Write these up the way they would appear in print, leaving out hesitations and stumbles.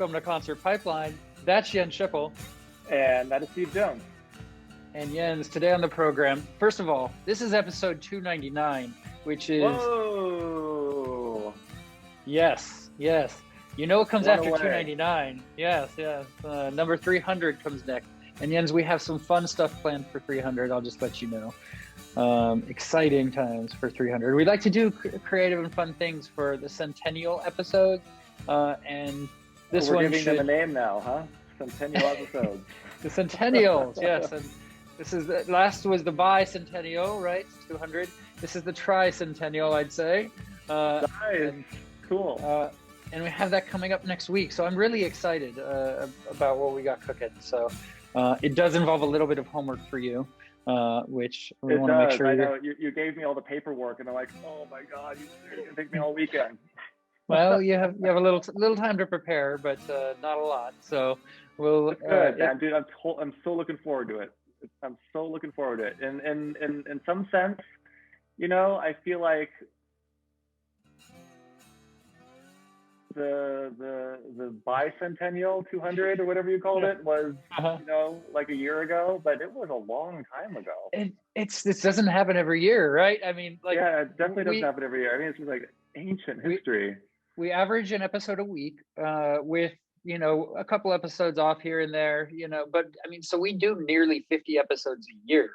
Welcome to Concert Pipeline. That's Jens Schippel. And that is Steve Jones. And Jens, today on the program, first of all, this is episode 299, which is... Whoa! Yes. You know it comes One after away. 299. Yes. Number 300 comes next. And Jens, we have some fun stuff planned for 300. I'll just let you know. Exciting times for 300. We like to do creative and fun things for the centennial episode. And this We're one giving them a name now, huh? Centennial episodes. The centennials, yes. And this is last was the bicentennial, right? 200. This is the tricentennial, I'd say. Nice. And, cool. And we have that coming up next week. So I'm really excited about what we got cooking. So it does involve a little bit of homework for you, which we want to make sure. I know. You gave me all the paperwork, and I'm like, oh my god, you're gonna take me all weekend. Well, you have a little time to prepare, but not a lot. So we'll. Good, man, dude. I'm so looking forward to it. I'm so looking forward to it. And in some sense, you know, I feel like the bicentennial 200 or whatever you called it was, you know, like a year ago, but it was a long time ago. This doesn't happen every year, right? I mean, like, yeah, it definitely doesn't happen every year. I mean, it's just like ancient history. We average an episode a week, with, you know, a couple episodes off here and there, you know, but I mean, so we do nearly 50 episodes a year.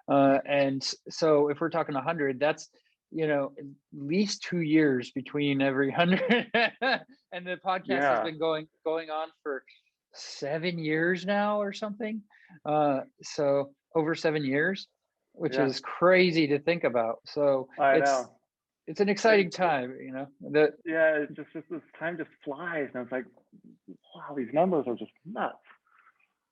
And so if we're talking 100, that's, you know, at least 2 years between every 100. And the podcast has been going on for 7 years now or something. So over 7 years, which is crazy to think about. So I know. It's an exciting time, you know. It's just this time just flies, and it's like, wow, these numbers are just nuts.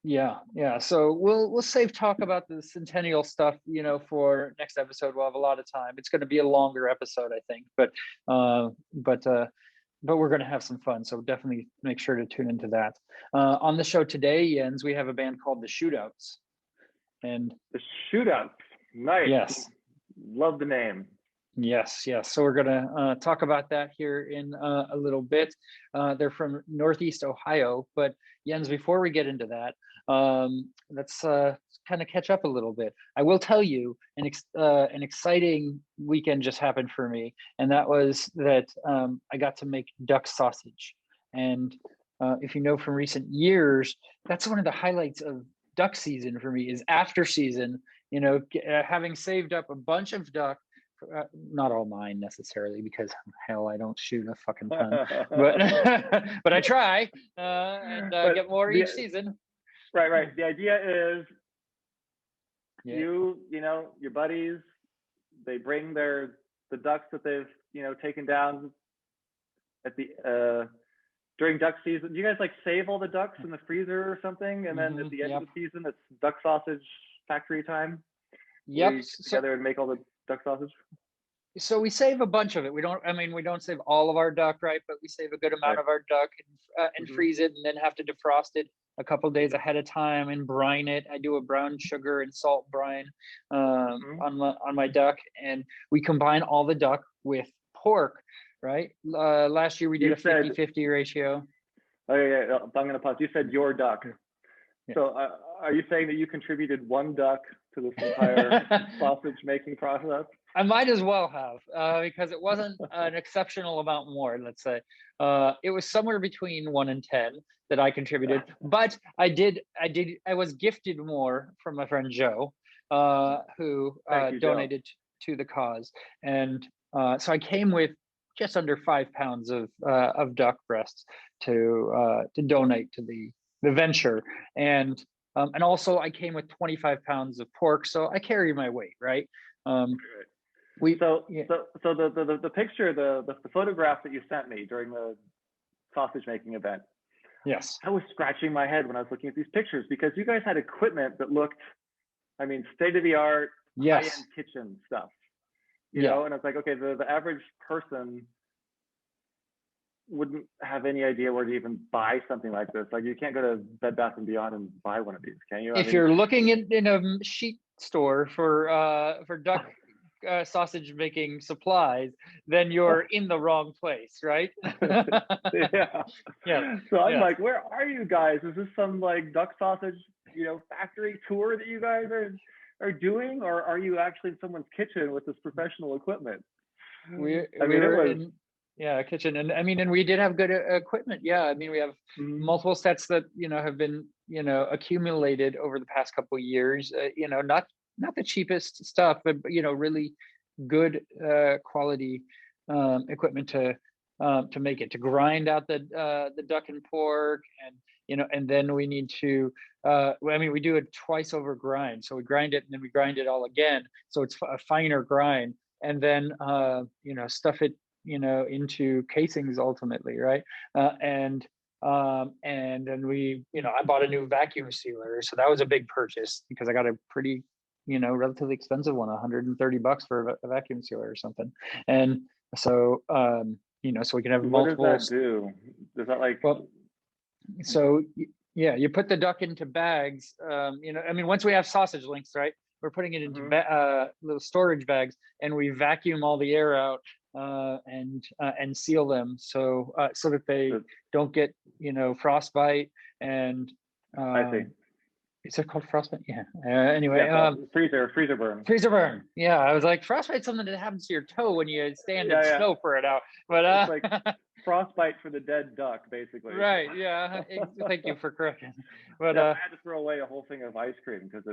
Yeah. So we'll save talk about the centennial stuff, you know, for next episode. We'll have a lot of time. It's going to be a longer episode, I think, but we're going to have some fun. So definitely make sure to tune into that. On the show today, Jens, we have a band called the Shootouts, and the Shootouts, nice. Yes, love the name. Yes. So we're going to talk about that here in a little bit. They're from Northeast Ohio, but Jens, before we get into that, let's kind of catch up a little bit. I will tell you an exciting weekend just happened for me, and that was that I got to make duck sausage. And if you know from recent years, that's one of the highlights of duck season for me is after season, you know, having saved up a bunch of duck. Not all mine necessarily, because hell, I don't shoot a fucking ton, but I try and get more each season. Right. The idea is you know, your buddies, they bring the ducks that they've, you know, taken down at the during duck season. Do you guys like save all the ducks in the freezer or something, and then at the end of the season, it's duck sausage factory time? Yep. We get together and make all the duck sausage. So we save a bunch of it. We don't save all of our duck, right? But we save a good amount of our duck and freeze it, and then have to defrost it a couple days ahead of time and brine it. I do a brown sugar and salt brine on my duck, and we combine all the duck with pork, right? Last year we did a 50-50 ratio. Oh yeah, I'm going to pause. You said your duck. Yeah. So are you saying that you contributed one duck to this entire sausage making process? I might as well have, because it wasn't an exceptional amount more, let's say. It was somewhere between 1 and 10 that I contributed, but I was gifted more from my friend Joe, who donated to the cause. And so I came with just under 5 pounds of duck breasts to donate to the venture. And also I came with 25 pounds of pork, so I carry my weight, right? The picture, the photograph that you sent me during the sausage making event. Yes. I was scratching my head when I was looking at these pictures, because you guys had equipment that looked, I mean, state of the art, high-end kitchen stuff. You know, and it's like, okay, the average person wouldn't have any idea where to even buy something like this. Like, you can't go to Bed Bath & Beyond and buy one of these, can you? If you're looking in a sheet store for duck sausage making supplies, then you're in the wrong place, right? Yeah. Yeah. So I'm Yeah. like, where are you guys? Is this some like duck sausage, factory tour that you guys are doing, or are you actually in someone's kitchen with this professional equipment? We I we mean, it were was. in a kitchen, and I mean, and we did have good equipment. Yeah, I mean, we have Mhm. multiple sets that have been accumulated over the past couple of years. Not the cheapest stuff, but really good quality equipment to make it, to grind out the duck and pork, and and then we need to I mean, we do it twice over grind, so we grind it and then we grind it all again, so it's a finer grind, and then stuff it into casings ultimately, right? And then I bought a new vacuum sealer, so that was a big purchase because I got a pretty relatively expensive one, $130 for a vacuum sealer or something. And so so we can have What does multiple. that do? Does that like? Well, so yeah, you put the duck into bags. I mean, once we have sausage links, right, we're putting it into Mhm. little storage bags, and we vacuum all the air out and seal them so that they don't get frostbite. And I see. is it called frostbite? Yeah. Anyway, Yeah, freezer burn. freezer burn. Yeah, I was like, frostbite's something that happens to your toe when you stand in Yeah, yeah. snow for an hour. But It's like frostbite for the dead duck, basically. right, yeah. Thank you for correcting. But Yeah, I had to throw away a whole thing of ice cream because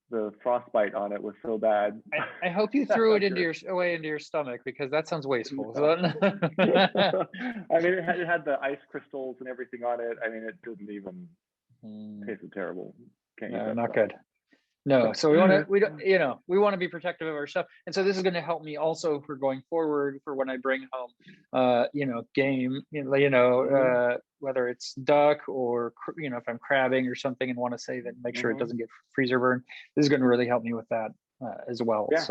the frostbite on it was so bad. I hope you threw it away into your stomach, because that sounds wasteful. No. So, I mean, it had the ice crystals and everything on it. I mean, it didn't even tasted terrible. Can't eat no, that not stuff. good. No, so we want to be protective of our stuff, and so this is going to help me also for going forward, for when I bring home game, whether it's duck or if I'm crabbing or something and want to save it, make sure it doesn't get freezer burn. This is going to really help me with that as well. Yeah.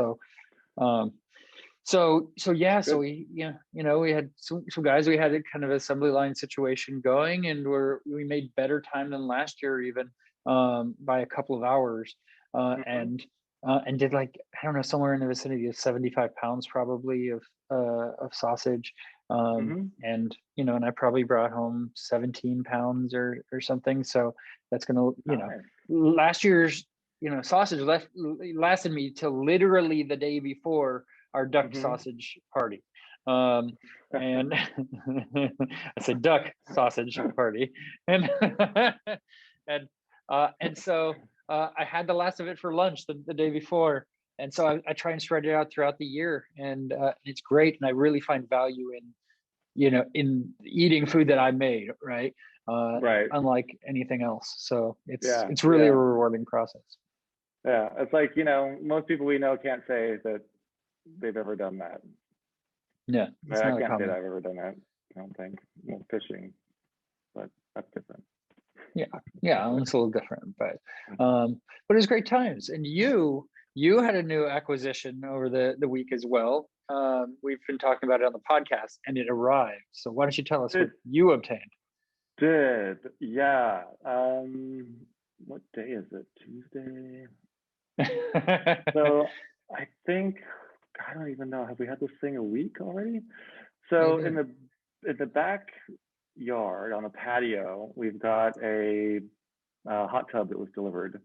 So yeah, so we we had some guys, we had a kind of assembly line situation going, and we made better time than last year even, by a couple of hours, and did, like, I don't know, somewhere in the vicinity of 75 pounds probably of sausage, and and I probably brought home 17 pounds or something. So that's gonna last year's sausage lasted me till literally the day before our duck sausage party. And I said duck sausage party, and and so I had the last of it for lunch the day before, and so I try and spread it out throughout the year, and it's great, and I really find value in eating food that I made, right? Right. Unlike anything else, so Yeah, it's really a rewarding process. Yeah, it's like, most people we know can't say that they've ever done that. Yeah, I can't say that I've ever done that. I don't think. Fishing, but that's different. Yeah, it's a little different, but it was great times. And you had a new acquisition over the week as well. We've been talking about it on the podcast, and it arrived. So why don't you tell us what you obtained? Yeah. What day is it? Tuesday. So I think, I don't even know. Have we had this thing a week already? So in the backyard on a patio, we've got a hot tub that was delivered.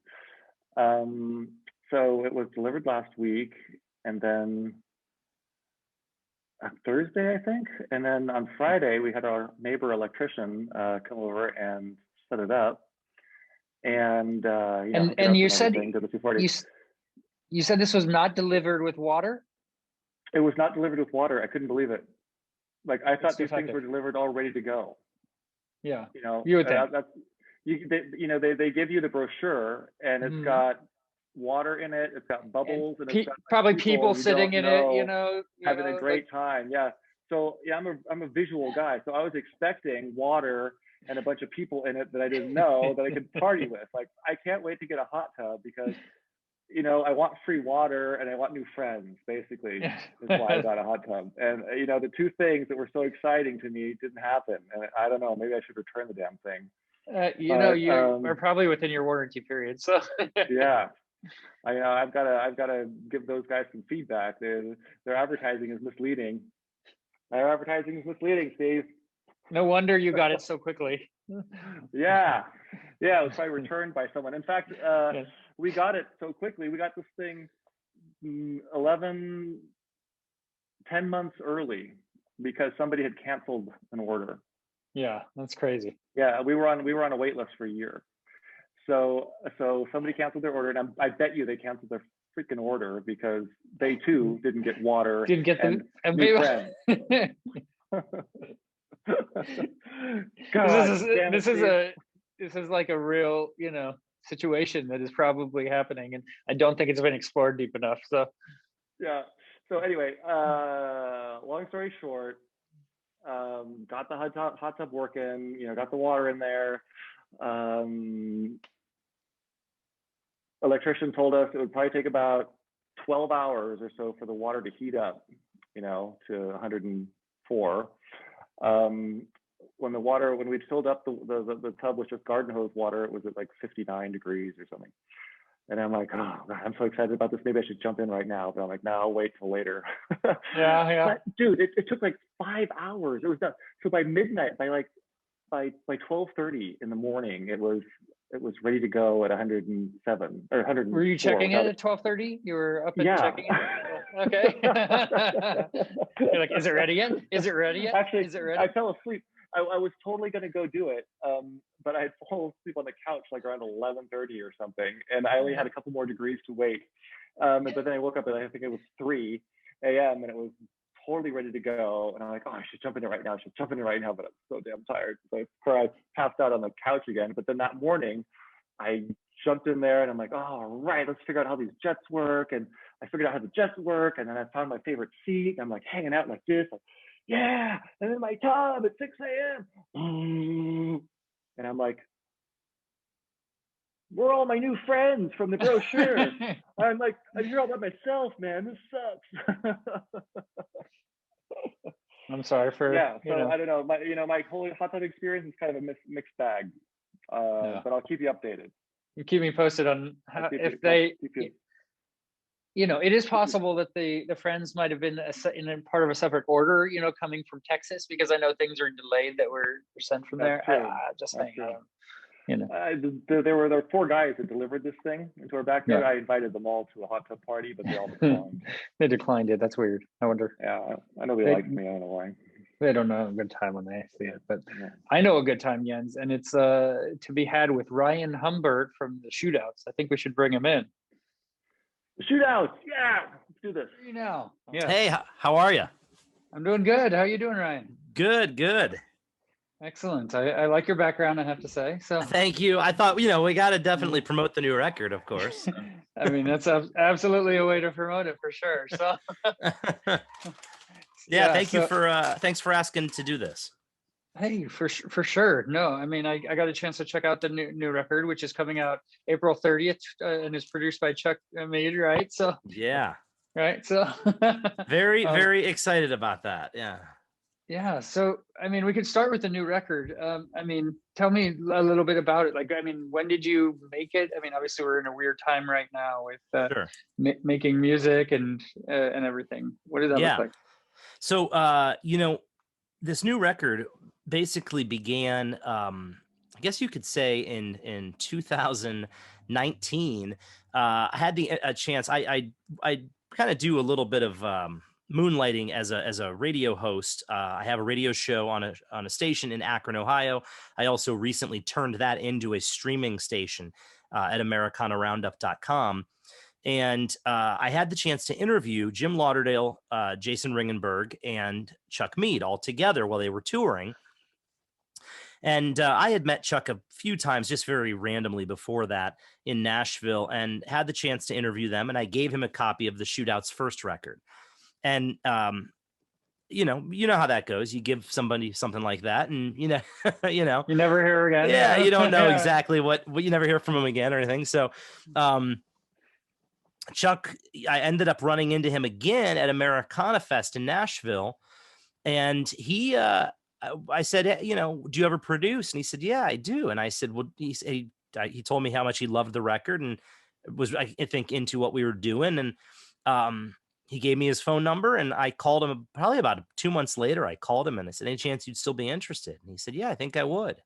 So it was delivered last week, and then on Thursday, I think, and then on Friday we had our neighbor electrician come over and set it up. And you said you said this was not delivered with water? It was not delivered with water. I couldn't believe it. Like, I thought these things were delivered all ready to go. Yeah. You would think. They give you the brochure, and it's got water in it. It's got bubbles, and it's got probably people sitting in it, having a great time. Yeah. So yeah, I'm a visual guy. So I was expecting water and a bunch of people in it that I didn't know that I could party with. Like, I can't wait to get a hot tub because I want free water and I want new friends, basically, is why I got a hot tub. And, the two things that were so exciting to me didn't happen. And I don't know, maybe I should return the damn thing. You are probably within your warranty period. So yeah. I know I've gotta give those guys some feedback. Their advertising is misleading. Their advertising is misleading, Steve. No wonder you got it so quickly. Yeah, it was probably returned by someone. In fact, Yes. we got it so quickly. We got this thing 10 months early because somebody had canceled an order. Yeah, that's crazy. Yeah, we were on a wait list for a year. So somebody canceled their order, and I bet you they canceled their freaking order because they too didn't get water Didn't get and the new friends. God, this is like a real, situation that is probably happening, and I don't think it's been explored deep enough. So yeah. So anyway, long story short, got the hot tub working, got the water in there. Electrician told us it would probably take about 12 hours or so for the water to heat up, to 104. When we'd filled up the tub with just garden hose water, it was at like 59 degrees or something. And I'm like, oh, God, I'm so excited about this. Maybe I should jump in right now. But I'm like, no, I'll wait till later. yeah. But, dude, it took like 5 hours. It was done. So by midnight, by 12:30 in the morning, it was ready to go at 107 or 100. Were you checking it at 12:30? You were up and checking it? Okay. You're like, is it ready yet? Is it ready yet? Actually, is it ready? I fell asleep. I was totally going to go do it, but I had fallen asleep on the couch like around 11:30 or something, and I only had a couple more degrees to wait. But then I woke up and I think it was 3 a.m. and it was totally ready to go. And I'm like, oh, I should jump in it right now. But I'm so damn tired. So I passed out on the couch again. But then that morning, I jumped in there and I'm like, oh, all right, let's figure out how these jets work. And I figured out how the jets work. And then I found my favorite seat. And I'm like hanging out like this. Like, yeah. And then my tub at 6 a.m. And I'm like, we're all my new friends from the brochure. I'm here all by myself, man. This sucks. I'm sorry for I don't know. My whole hot tub experience is kind of a mixed bag. But I'll keep you updated. You keep me posted on how, if they. It is possible that the friends might have been in part of a separate order, coming from Texas, because I know things are delayed that were sent from there. Just saying. There were 4 guys that delivered this thing into our backyard. I invited them all to a hot tub party, but they all declined. They declined it. That's weird. I wonder. Yeah, I know they liked me. I don't know why. They don't know a good time when they see it, but I know a good time, Jens, and it's to be had with Ryan Humbert from the Shootouts. I think we should bring him in. The Shootouts, yeah, let's do this. Now, yeah. Hey, how are you? I'm doing good. How are you doing, Ryan? Good. Excellent. I like your background, I have to say. So thank you. I thought, we got to definitely promote the new record, of course. I mean, that's absolutely a way to promote it for sure. So thanks for asking to do this. Hey, for sure. No, I mean, I got a chance to check out the new record, which is coming out April 30th, and is produced by Chuck Mead, right? So yeah, right. So very excited about that. Yeah. So I mean, we could start with the new record. I mean, tell me a little bit about it. When did you make it? I mean, obviously we're in a weird time right now with making music and everything. What does that look like? So this new record basically began, I guess you could say in 2019. I had a chance. I kind of do a little bit of moonlighting as a radio host. I have a radio show on a station in Akron, Ohio. I also recently turned that into a streaming station at AmericanaRoundup.com. And I had the chance to interview Jim Lauderdale, Jason Ringenberg, and Chuck Mead all together while they were touring. And I had met Chuck a few times just very randomly before that in Nashville, and had the chance to interview them. And I gave him a copy of the Shootouts' first record. And you know how that goes. You give somebody something like that, and you never hear again. Yeah, you don't know exactly what you never hear from him again or anything. So Chuck, I ended up running into him again at Americana Fest in Nashville, and I said, do you ever produce? And he said, yeah, I do. And I said, well, he told me how much he loved the record, and was, I think, into what we were doing. And he gave me his phone number, and I called him probably about 2 months later. I called him and I said, any chance you'd still be interested? And he said, yeah, I think I would.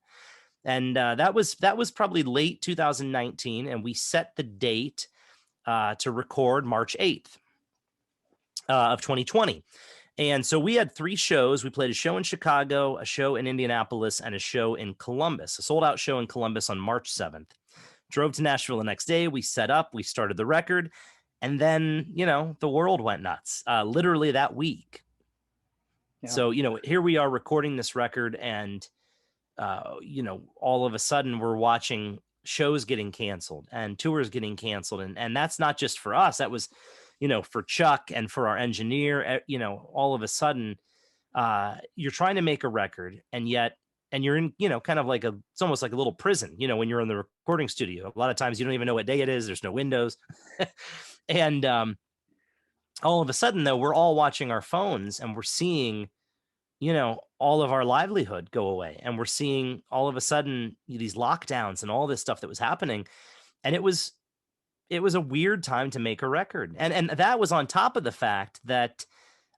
And that was probably late 2019. And we set the date to record March 8th of 2020. And so we had 3 shows. We played a show in Chicago, a show in Indianapolis, and a show in Columbus, a sold out show in Columbus on March 7th. Drove to Nashville the next day. We set up, we started the record. And then, the world went nuts, literally that week. Yeah. So, here we are recording this record, and, all of a sudden we're watching shows getting canceled and tours getting canceled. And that's not just for us. That was, for Chuck and for our engineer. All of a sudden, you're trying to make a record, and you're in, kind of like it's almost like a little prison, when you're in the recording studio. A lot of times you don't even know what day it is. There's no windows. And all of a sudden, though, we're all watching our phones, and we're seeing, all of our livelihood go away. And we're seeing all of a sudden these lockdowns and all this stuff that was happening. And it was a weird time to make a record. And that was on top of the fact that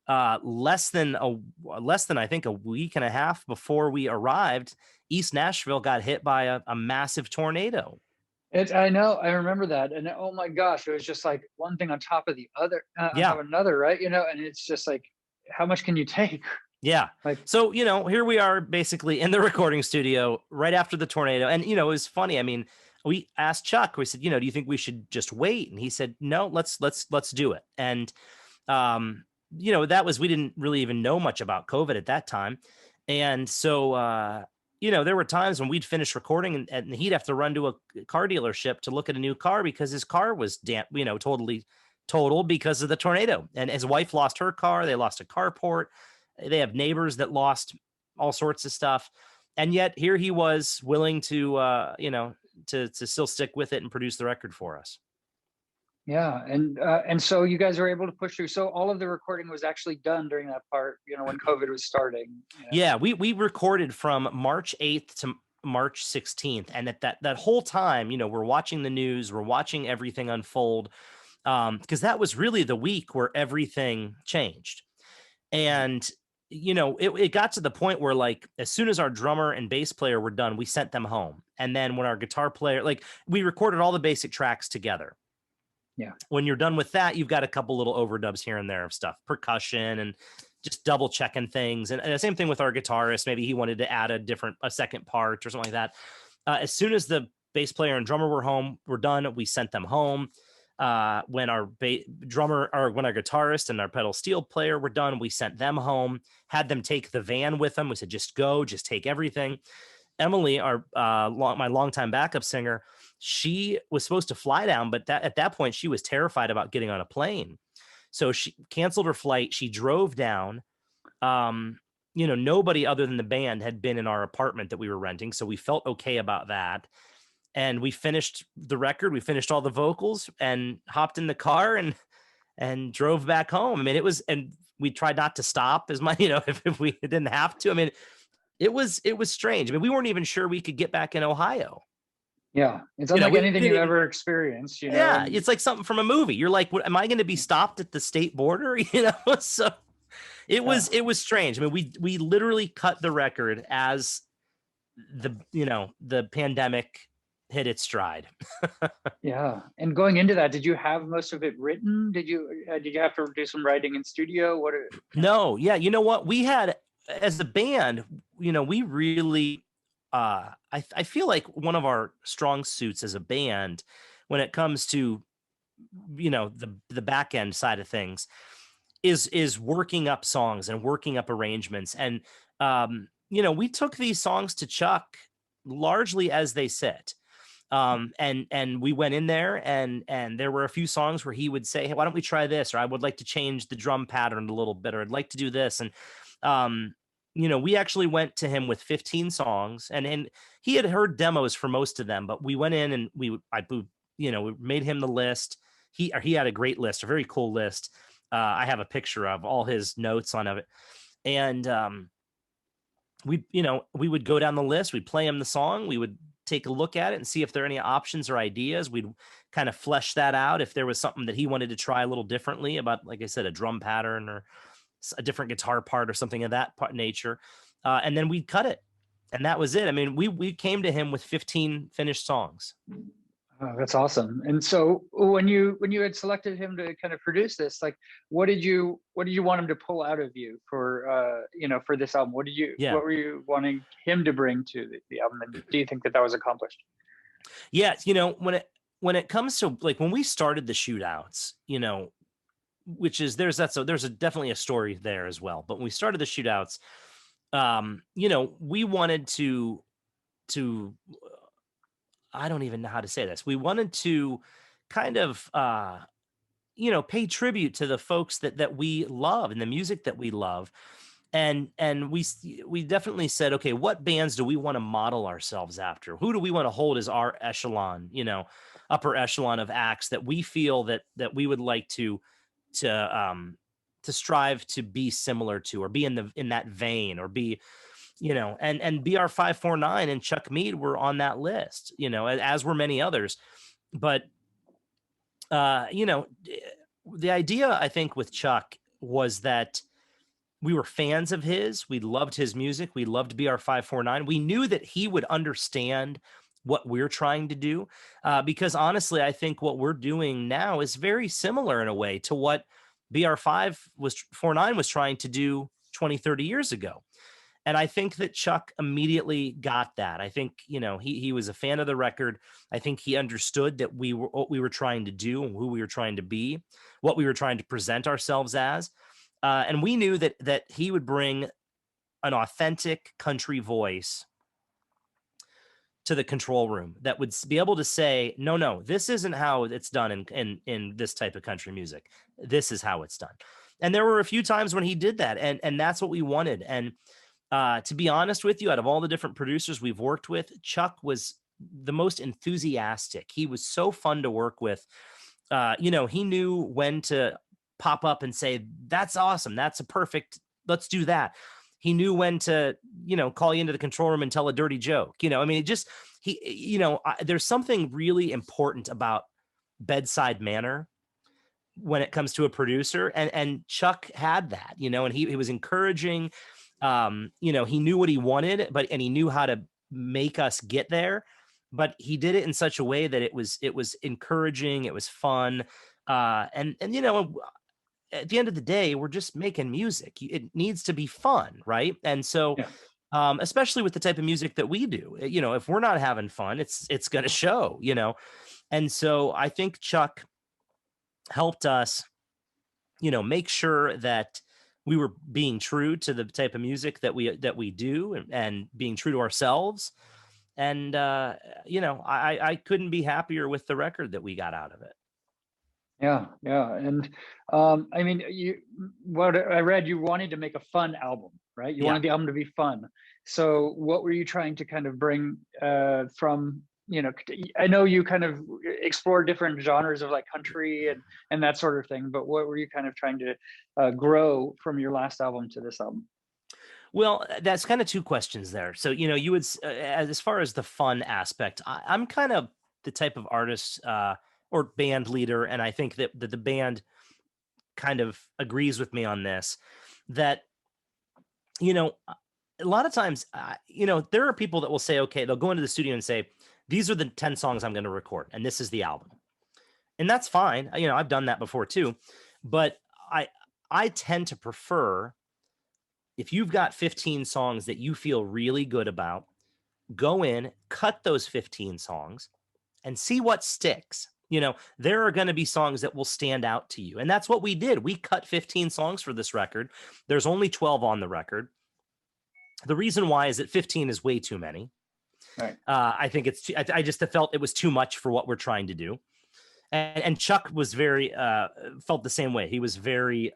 less than I think a week and a half before we arrived, East Nashville got hit by a massive tornado. I know, I remember that, and oh my gosh, it was just like one thing on top of the other, on top of another, right? And it's just like, how much can you take? Yeah. So here we are, basically in the recording studio right after the tornado, and it was funny. I mean, we asked Chuck. We said, do you think we should just wait? And he said, no, let's do it. And that was, we didn't really even know much about COVID at that time. And so, there were times when we'd finish recording and he'd have to run to a car dealership to look at a new car because his car was totally totaled because of the tornado. And his wife lost her car. They lost a carport. They have neighbors that lost all sorts of stuff. And yet here he was willing to, to still stick with it and produce the record for us. Yeah. And so you guys were able to push through. So all of the recording was actually done during that part, when COVID was starting. Yeah. We recorded from March 8th to March 16th. And at that whole time, we're watching the news, we're watching everything unfold. Because that was really the week where everything changed. And, it got to the point where, like, as soon as our drummer and bass player were done, we sent them home. And then when our guitar player, we recorded all the basic tracks together. Yeah. When you're done with that, you've got a couple little overdubs here and there of stuff, percussion, and just double checking things. And the same thing with our guitarist. Maybe he wanted to add a second part or something like that. As soon as the bass player and drummer were done, we sent them home. When our when our guitarist and our pedal steel player were done, we sent them home, had them take the van with them. We said, just take everything. Emily, my longtime backup singer, she was supposed to fly down, but at that point she was terrified about getting on a plane. So she canceled her flight. She drove down. Nobody other than the band had been in our apartment that we were renting. So we felt okay about that. And we finished the record. We finished all the vocals and hopped in the car and drove back home. I mean, and we tried not to stop as much, if we didn't have to. I mean, it was strange. I mean, we weren't even sure we could get back in Ohio. Yeah. It's unlike anything you've ever experienced, Yeah. It's like something from a movie. You're like, what, am I going to be stopped at the state border? So it was strange. I mean, we literally cut the record as the pandemic hit its stride. Yeah. And going into that, did you have most of it written? Did you have to do some writing in studio? No. Yeah. You know what? We had, as a band, we really, I feel like one of our strong suits as a band, when it comes to, the back end side of things, is working up songs and working up arrangements. And, we took these songs to Chuck largely as they sit. And we went in there and there were a few songs where he would say, hey, why don't we try this? Or I would like to change the drum pattern a little bit, or I'd like to do this. And, we actually went to him with 15 songs and he had heard demos for most of them, but we went in and we made him the list. He had a great list, a very cool list. I have a picture of all his notes on it. And, we would go down the list, we'd play him the song, we would take a look at it and see if there are any options or ideas. We'd kind of flesh that out if there was something that he wanted to try a little differently about, like I said, a drum pattern or a different guitar part or something of that nature. And then we'd cut it. And that was it. I mean, we came to him with 15 finished songs. Oh, that's awesome. And so when you had selected him to kind of produce this, like, what did you want him to pull out of you for for this album? What were you wanting him to bring to the album? And do you think that was accomplished? Yeah, when it comes to, like, when we started the Shootouts, which is there's definitely a story there as well. But when we started the Shootouts, we wanted to I don't even know how to say this. We wanted to kind of pay tribute to the folks that we love and the music that we love. And we definitely said, okay, what bands do we want to model ourselves after? Who do we want to hold as our echelon, upper echelon of acts that we feel that we would like to strive to be similar to, or be in that vein, or be, and BR 549 and Chuck Mead were on that list, as were many others. But the idea, I think, with Chuck was that we were fans of his. We loved his music. We loved BR 549. We knew that he would understand what we're trying to do, because honestly, I think what we're doing now is very similar in a way to what BR 549 was trying to do 20, 30 years ago. And I think that Chuck immediately got that. I think, he was a fan of the record. I think he understood that what we were trying to do and who we were trying to be, what we were trying to present ourselves as. And we knew that he would bring an authentic country voice to the control room that would be able to say, no, this isn't how it's done in this type of country music. This is how it's done. And there were a few times when he did that. And that's what we wanted. And to be honest with you, out of all the different producers we've worked with, Chuck was the most enthusiastic. He was so fun to work with. He knew when to pop up and say, that's awesome. That's a perfect, let's do that. He knew when to, call you into the control room and tell a dirty joke. There's something really important about bedside manner when it comes to a producer. And Chuck had that, and he was encouraging. He knew what he wanted, and he knew how to make us get there. But he did it in such a way that it was encouraging. It was fun. At the end of the day, we're just making music. It needs to be fun, right? And so, especially with the type of music that we do, if we're not having fun, it's going to show, And so I think Chuck helped us, make sure that we were being true to the type of music that we do, and being true to ourselves. And, I couldn't be happier with the record that we got out of it. Yeah. And what I read, you wanted to make a fun album, right? You wanted the album to be fun. So what were you trying to kind of bring from, I know you kind of explore different genres of like country and that sort of thing, but what were you kind of trying to grow from your last album to this album? Well, that's kind of two questions there. So, you would, as far as the fun aspect, I'm kind of the type of artist, or band leader, and I think that the band kind of agrees with me on this, that, a lot of times, there are people that will say, okay, they'll go into the studio and say, these are the 10 songs I'm going to record, and this is the album. And that's fine. I've done that before too, but I tend to prefer, if you've got 15 songs that you feel really good about, go in, cut those 15 songs and see what sticks. There are going to be songs that will stand out to you. And that's what we did. We cut 15 songs for this record. There's only 12 on the record. The reason why is that 15 is way too many. Right. I think I just felt it was too much for what we're trying to do. And Chuck was very, felt the same way. He was very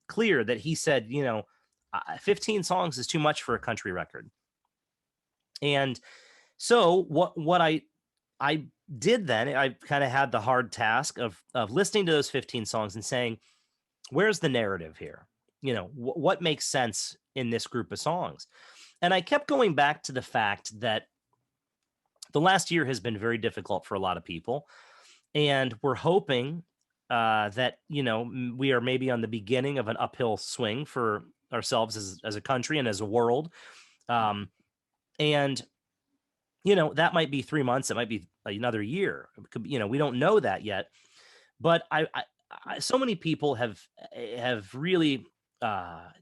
clear that he said, 15 songs is too much for a country record. And so what I did then, I kind of had the hard task of listening to those 15 songs and saying, where's the narrative here? What makes sense in this group of songs? And I kept going back to the fact that the last year has been very difficult for a lot of people, and we're hoping that, you know, we are maybe on the beginning of an uphill swing for ourselves as a country and as a world. And, you know, that might be 3 months. It might be another year. It could be, you know, we don't know that yet. But so many people have really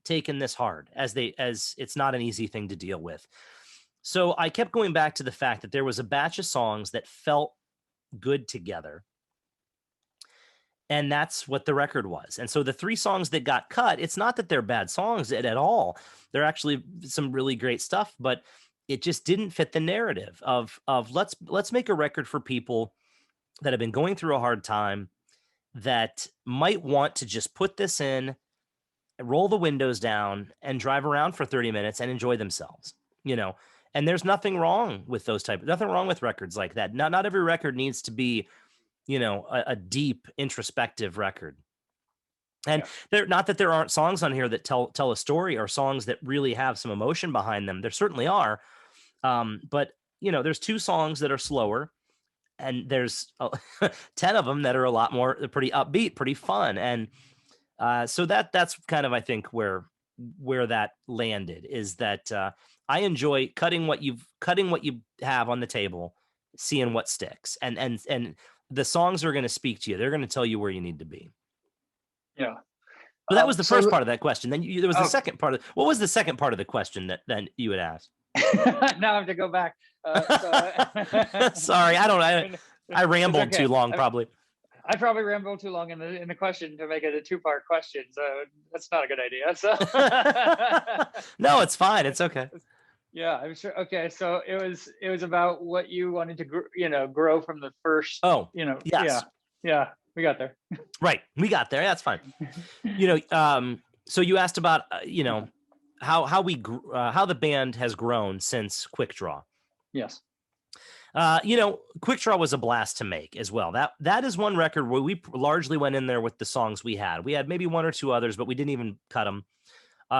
taken this hard, as it's not an easy thing to deal with. So I kept going back to the fact that there was a batch of songs that felt good together. And that's what the record was. And so the 3 songs that got cut, it's not that they're bad songs at all. They're actually some really great stuff, but it just didn't fit the narrative of let's make a record for people that have been going through a hard time, that might want to just put this in, roll the windows down, and drive around for 30 minutes and enjoy themselves, you know. And there's nothing wrong with nothing wrong with records like that. Not every record needs to be, you know, a deep introspective record. And not that there aren't songs on here that tell a story, or songs that really have some emotion behind them. There certainly are. But, you know, there's 2 songs that are slower, and there's 10 of them that are a lot more pretty upbeat, pretty fun. And so that's kind of, I think, where that landed, is that I enjoy cutting what you have on the table, seeing what sticks, and the songs are going to speak to you. They're going to tell you where you need to be. Yeah. But that was the first part of that question. Then there was the second part what was the second part of the question that then you had asked? Now I have to go back. Sorry, I rambled too long, probably. I probably rambled too long in the question to make it a 2-part question, so that's not a good idea. So no, it's fine. It's okay. Yeah, I'm sure. Okay, so it was about what you wanted to grow from the first. Oh, yes. Yeah, we got there. Right, we got there. That's fine. You know, so you asked about you know, how the band has grown since Quick Draw. Yes. You know, Quick Draw was a blast to make as well. That is one record where we largely went in there with the songs we had. We had maybe 1 or 2 others, but we didn't even cut them.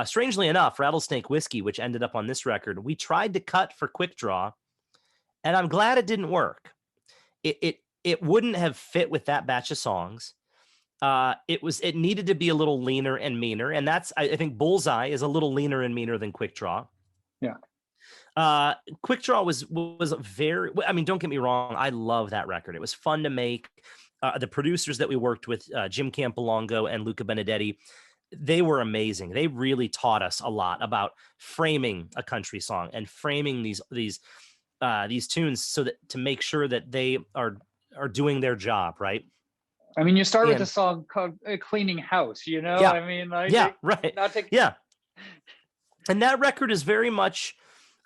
Strangely enough, Rattlesnake Whiskey, which ended up on this record, we tried to cut for Quick Draw, and I'm glad it didn't work. It wouldn't have fit with that batch of songs. It needed to be a little leaner and meaner, and I think Bullseye is a little leaner and meaner than Quick Draw. Yeah. Quick Draw was very, I mean, don't get me wrong, I love that record. It was fun to make. The producers that we worked with, Jim Campolongo and Luca Benedetti, they were amazing. They really taught us a lot about framing a country song and framing these tunes so that to make sure that they are doing their job, right? I mean, you start with a song called "Cleaning House," you know. Yeah. I mean, right. Yeah. And that record is very much.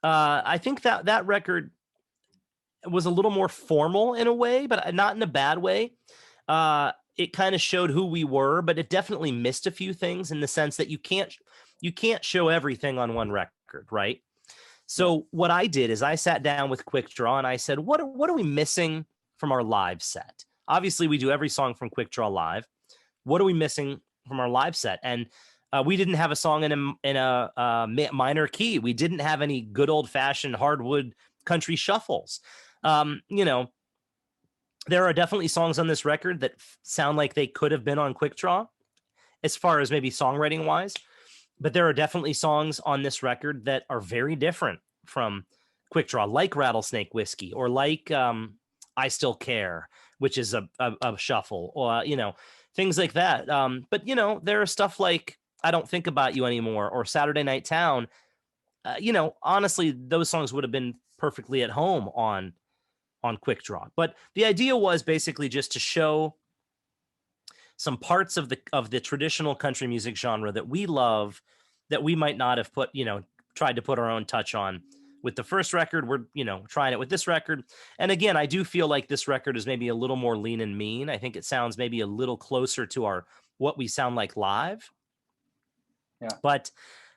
I think that record was a little more formal in a way, but not in a bad way. It kind of showed who we were, but it definitely missed a few things in the sense that you can't show everything on one record, right? So what I did is I sat down with Quick Draw and I said, what are we missing from our live set? Obviously, we do every song from Quick Draw live. What are we missing from our live set? And we didn't have a song in a minor key. We didn't have any good old fashioned hardwood country shuffles. You know, there are definitely songs on this record that sound like they could have been on Quick Draw, as far as maybe songwriting wise. But there are definitely songs on this record that are very different from Quick Draw, like Rattlesnake Whiskey, or like I Still Care, which is a shuffle, or you know, things like that. But you know, there are stuff like I Don't Think About You Anymore or Saturday Night Town. You know, honestly, those songs would have been perfectly at home on Quick Draw. But the idea was basically just to show some parts of the traditional country music genre that we love, that we might not have tried to put our own touch on with the first record. We're, trying it with this record. And again, I do feel like this record is maybe a little more lean and mean. I think it sounds maybe a little closer to what we sound like live. Yeah. But,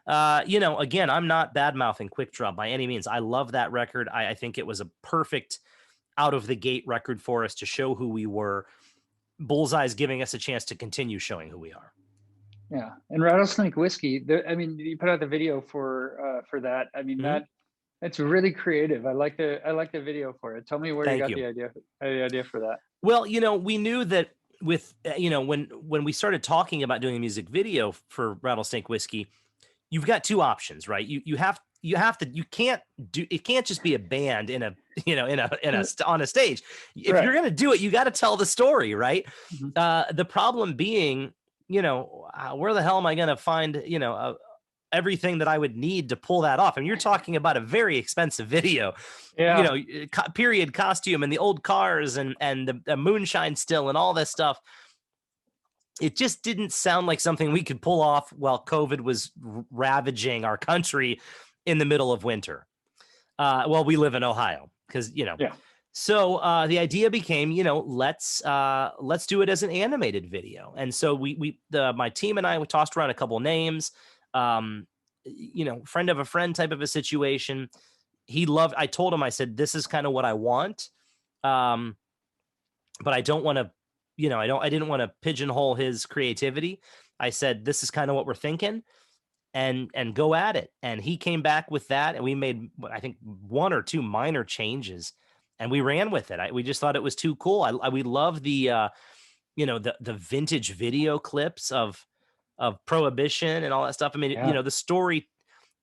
again, I'm not bad-mouthing Quick Draw by any means. I love that record. I think it was a perfect out-of-the-gate record for us to show who we were. Bullseye's giving us a chance to continue showing who we are. Yeah. And Rattlesnake Whiskey, you put out the video for that. I mean, Mm-hmm. It's really creative. I like the video for it. Tell me where you Thank got you. the idea for that. Well, we knew that with, when we started talking about doing a music video for Rattlesnake Whiskey, you've got two options, right? You can't do, it can't just be a band in a, on a stage. If Right. you're going to do it, you got to tell the story, right? Mhm. The problem being, where the hell am I going to find, everything that I would need to pull that off? And you're talking about a very expensive video, Yeah. period costume and the old cars and the moonshine still and all this stuff. It just didn't sound like something we could pull off while COVID was ravaging our country in the middle of winter. Well, we live in Ohio because, Yeah. so the idea became, let's do it as an animated video. And so my team and I tossed around a couple names, friend of a friend type of a situation. I told him, I said, this is kind of what I want. But I don't want to, I didn't want to pigeonhole his creativity. I said, this is kind of what we're thinking, and go at it. And he came back with that, and we made, I think, one or two minor changes, and we ran with it. We just thought it was too cool. We love the, the vintage video clips of Prohibition and all that stuff. I mean, Yeah. the story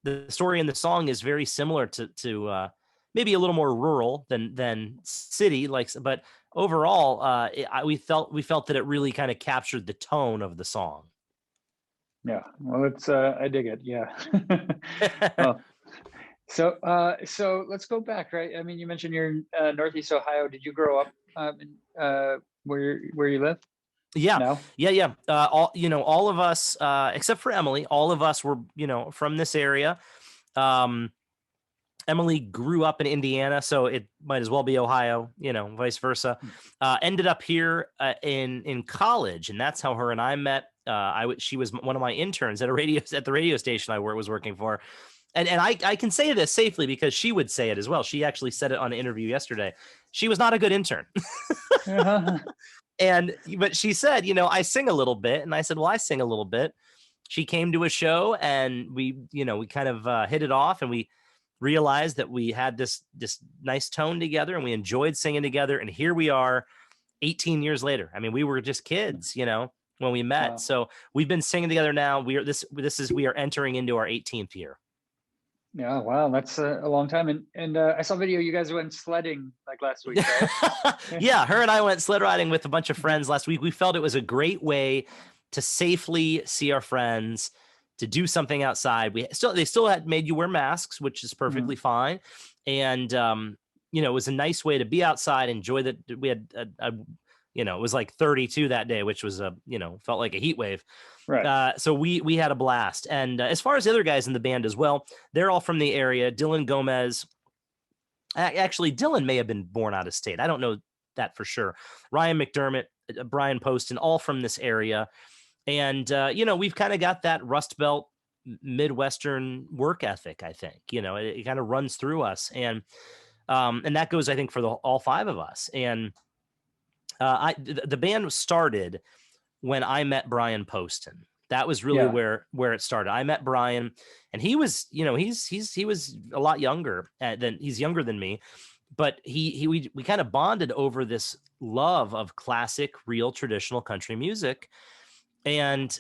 in the song is very similar to maybe a little more rural than city, but overall, we felt that it really kind of captured the tone of the song. Yeah. Well, it's I dig it. Yeah. Well, so let's go back, right? I mean, you mentioned you're in Northeast Ohio. Did you grow up where you live? Yeah. No. Yeah. All of us, except for Emily, all of us were, from this area. Emily grew up in Indiana, so it might as well be Ohio, vice versa. Ended up here in college, and that's how her and I met. She was one of my interns at the radio station I was working for. And I can say this safely because she would say it as well. She actually said it on an interview yesterday. She was not a good intern. But she said, I sing a little bit. And I said, well, I sing a little bit. She came to a show, and we kind of hit it off, and we realized that we had this nice tone together, and we enjoyed singing together. And here we are 18 years later. I mean, we were just kids, when we met. Wow. So we've been singing together now. We are entering into our 18th year. Yeah, wow, that's a long time. And I saw a video you guys went sledding like last week, right? Yeah, her and I went sled riding with a bunch of friends last week. We felt it was a great way to safely see our friends, to do something outside. They still had made you wear masks, which is perfectly fine. And it was a nice way to be outside, enjoy that. We had it was like 32 that day, which was felt like a heat wave. Right. So we had a blast. And as far as the other guys in the band as well, they're all from the area. Dylan Gomez, actually, Dylan may have been born out of state. I don't know that for sure. Ryan McDermott, Brian Poston, all from this area. And, we've kind of got that Rust Belt Midwestern work ethic, I think. It kind of runs through us. And that goes, I think, for all five of us. And the band started when I met Brian Poston. That was really where it started. I met Brian, and he was, he was a lot younger he's younger than me, but we kind of bonded over this love of classic, real traditional country music. And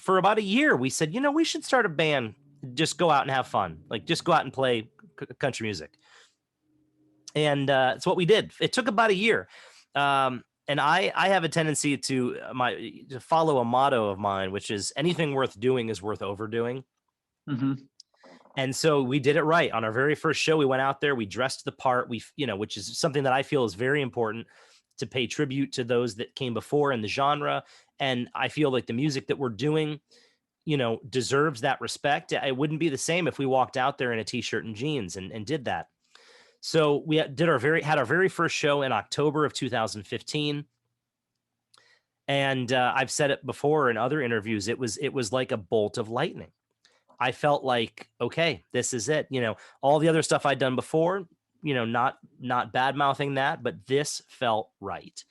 for about a year, we said, we should start a band, just go out and have fun. Like, just go out and play country music. And it's what we did. It took about a year. And I have a tendency to follow a motto of mine, which is anything worth doing is worth overdoing. Mm-hmm. And so we did it right. On our very first show, we went out there, we dressed the part, which is something that I feel is very important, to pay tribute to those that came before in the genre. And I feel like the music that we're doing, deserves that respect. It wouldn't be the same if we walked out there in a t-shirt and jeans and did that. So we had our very first show in October of 2015. And I've said it before in other interviews. It was like a bolt of lightning. I felt like, okay, this is it. All the other stuff I'd done before, not bad mouthing that, but this felt right.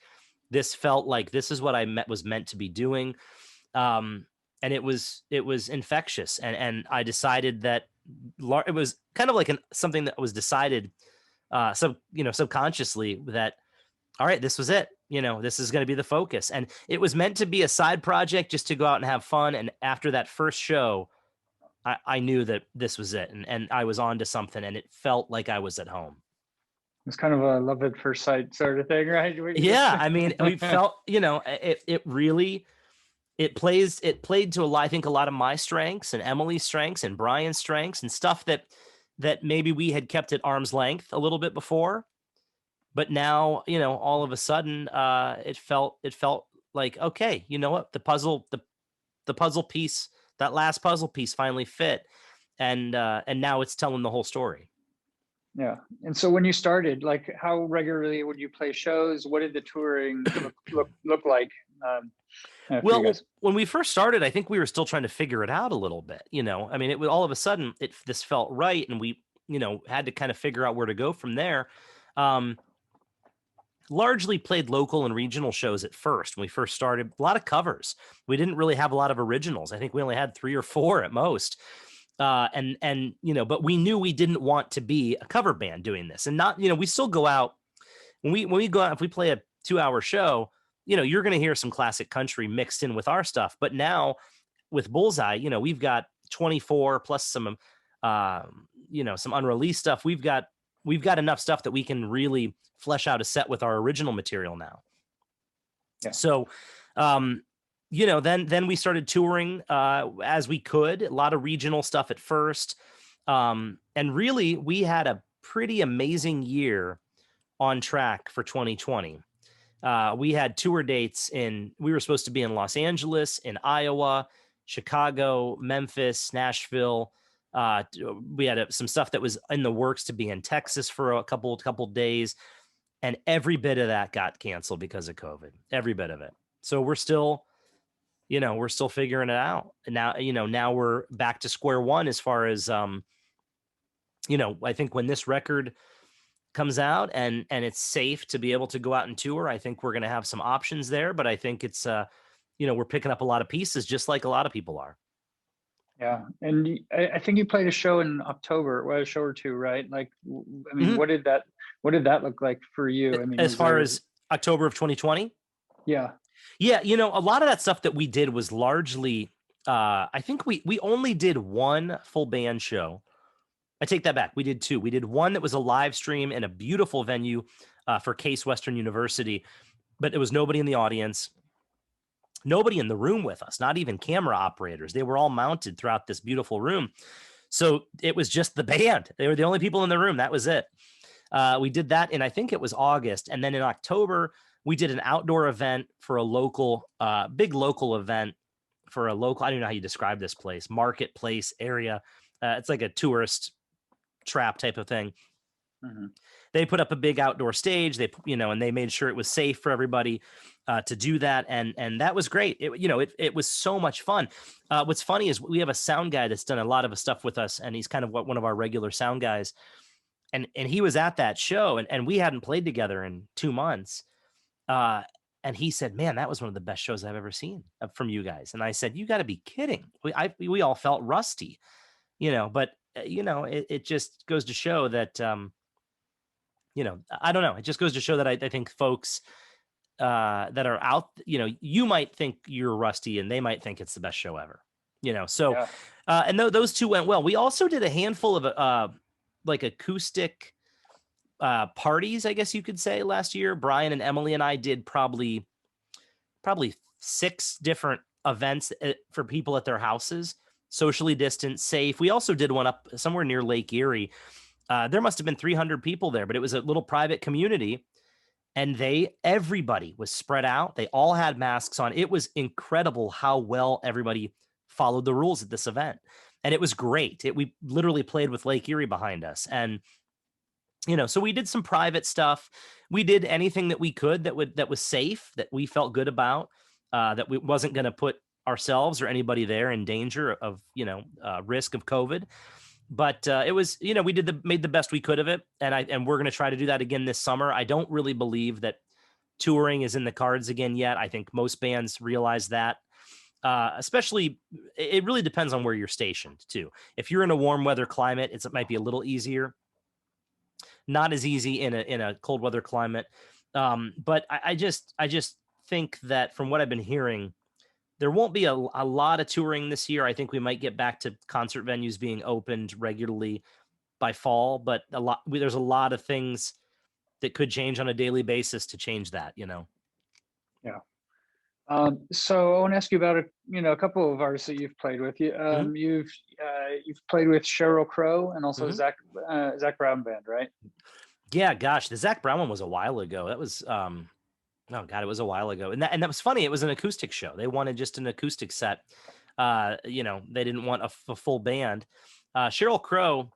This felt like this is what was meant to be doing. And it was infectious. And I decided that, it was kind of like something that was decided, subconsciously that, all right, this was it. This is going to be the focus. And it was meant to be a side project just to go out and have fun. And after that first show, I knew that this was it. And I was on to something, and it felt like I was at home. It's kind of a love at first sight sort of thing, right? Yeah. I mean, we felt, it really, it played to I think a lot of my strengths and Emily's strengths and Brian's strengths and stuff that maybe we had kept at arm's length a little bit before. But now, all of a sudden, it felt like, okay, you know what? The puzzle piece, that last puzzle piece finally fit. And now it's telling the whole story. Yeah. And so when you started, like, how regularly would you play shows? What did the touring look like? Well, when we first started, I think we were still trying to figure it out a little bit. I mean, it was all of a sudden this felt right. And we, had to kind of figure out where to go from there. Largely played local and regional shows at first. When we first started, a lot of covers. We didn't really have a lot of originals. I think we only had 3 or 4 at most. But we knew we didn't want to be a cover band doing this, and not, we still go out when we go out. If we play a 2-hour show, you're going to hear some classic country mixed in with our stuff. But now with Bullseye, we've got 24 plus some unreleased stuff. We've got enough stuff that we can really flesh out a set with our original material now. Yeah. So, then we started touring as we could, a lot of regional stuff at first. And really, we had a pretty amazing year on track for 2020. We had tour dates we were supposed to be in Los Angeles, in Iowa, Chicago, Memphis, Nashville. We had some stuff that was in the works to be in Texas for a couple days. And every bit of that got canceled because of COVID, every bit of it. So we're still figuring it out. And now we're back to square one as far as, I think when this record comes out and it's safe to be able to go out and tour, I think we're going to have some options there, but I think it's, we're picking up a lot of pieces just like a lot of people are. Yeah. And I think you played a show in October, a show or 2, right? Like, I mean, mm-hmm. What did that look like for you? I mean, as far as October of 2020? Yeah. Yeah. A lot of that stuff that we did was largely, I think we only did 1 full band show. I take that back. We did 2. We did 1 that was a live stream in a beautiful venue for Case Western University, but there was nobody in the audience, nobody in the room with us, not even camera operators. They were all mounted throughout this beautiful room. So it was just the band. They were the only people in the room. That was it. We did that in, I think it was August. And then in October, we did an outdoor event for a local, big local event for a local, I don't know how you describe this place, marketplace area. It's like a tourist trap type of thing. Mm-hmm. They put up a big outdoor stage. And they made sure it was safe for everybody to do that. And that was great. It was so much fun. What's funny is we have a sound guy that's done a lot of stuff with us, and he's kind of one of our regular sound guys. And he was at that show, and we hadn't played together in 2 months. And he said, "Man, that was one of the best shows I've ever seen from you guys." And I said, "You got to be kidding." We all felt rusty, but it just goes to show that, I don't know. It just goes to show that I think folks that are out, you might think you're rusty and they might think it's the best show ever, so, yeah. And those 2 went well. We also did a handful of like acoustic parties, I guess you could say, last year. Brian and Emily and I did probably 6 different events for people at their houses, socially distanced, safe. We also did one up somewhere near Lake Erie. There must have been 300 people there, but it was a little private community, and everybody was spread out. They all had masks on. It was incredible how well everybody followed the rules at this event. And it was great. We literally played with Lake Erie behind us. And, so we did some private stuff. We did anything that we could that was safe, that we felt good about, that we wasn't going to put ourselves or anybody there in danger of, risk of COVID. But it was, we made the best we could of it. And we're going to try to do that again this summer. I don't really believe that touring is in the cards again yet. I think most bands realize that. Especially, it really depends on where you're stationed too. If you're in a warm weather climate, it might be a little easier. Not as easy in a cold weather climate. But I just think that from what I've been hearing, there won't be a lot of touring this year. I think we might get back to concert venues being opened regularly by fall, but there's a lot of things that could change on a daily basis to change that, you know. Yeah. So I want to ask you about a couple of artists that you've played with. Mhm. You've played with Sheryl Crowe and also Mhm. Zach Brown Band, right? Yeah, gosh, the Zach Brown one was a while ago. That was oh god, it was a while ago. And that was funny. It was an acoustic show. They wanted just an acoustic set. They didn't want a full band. Sheryl Crowe,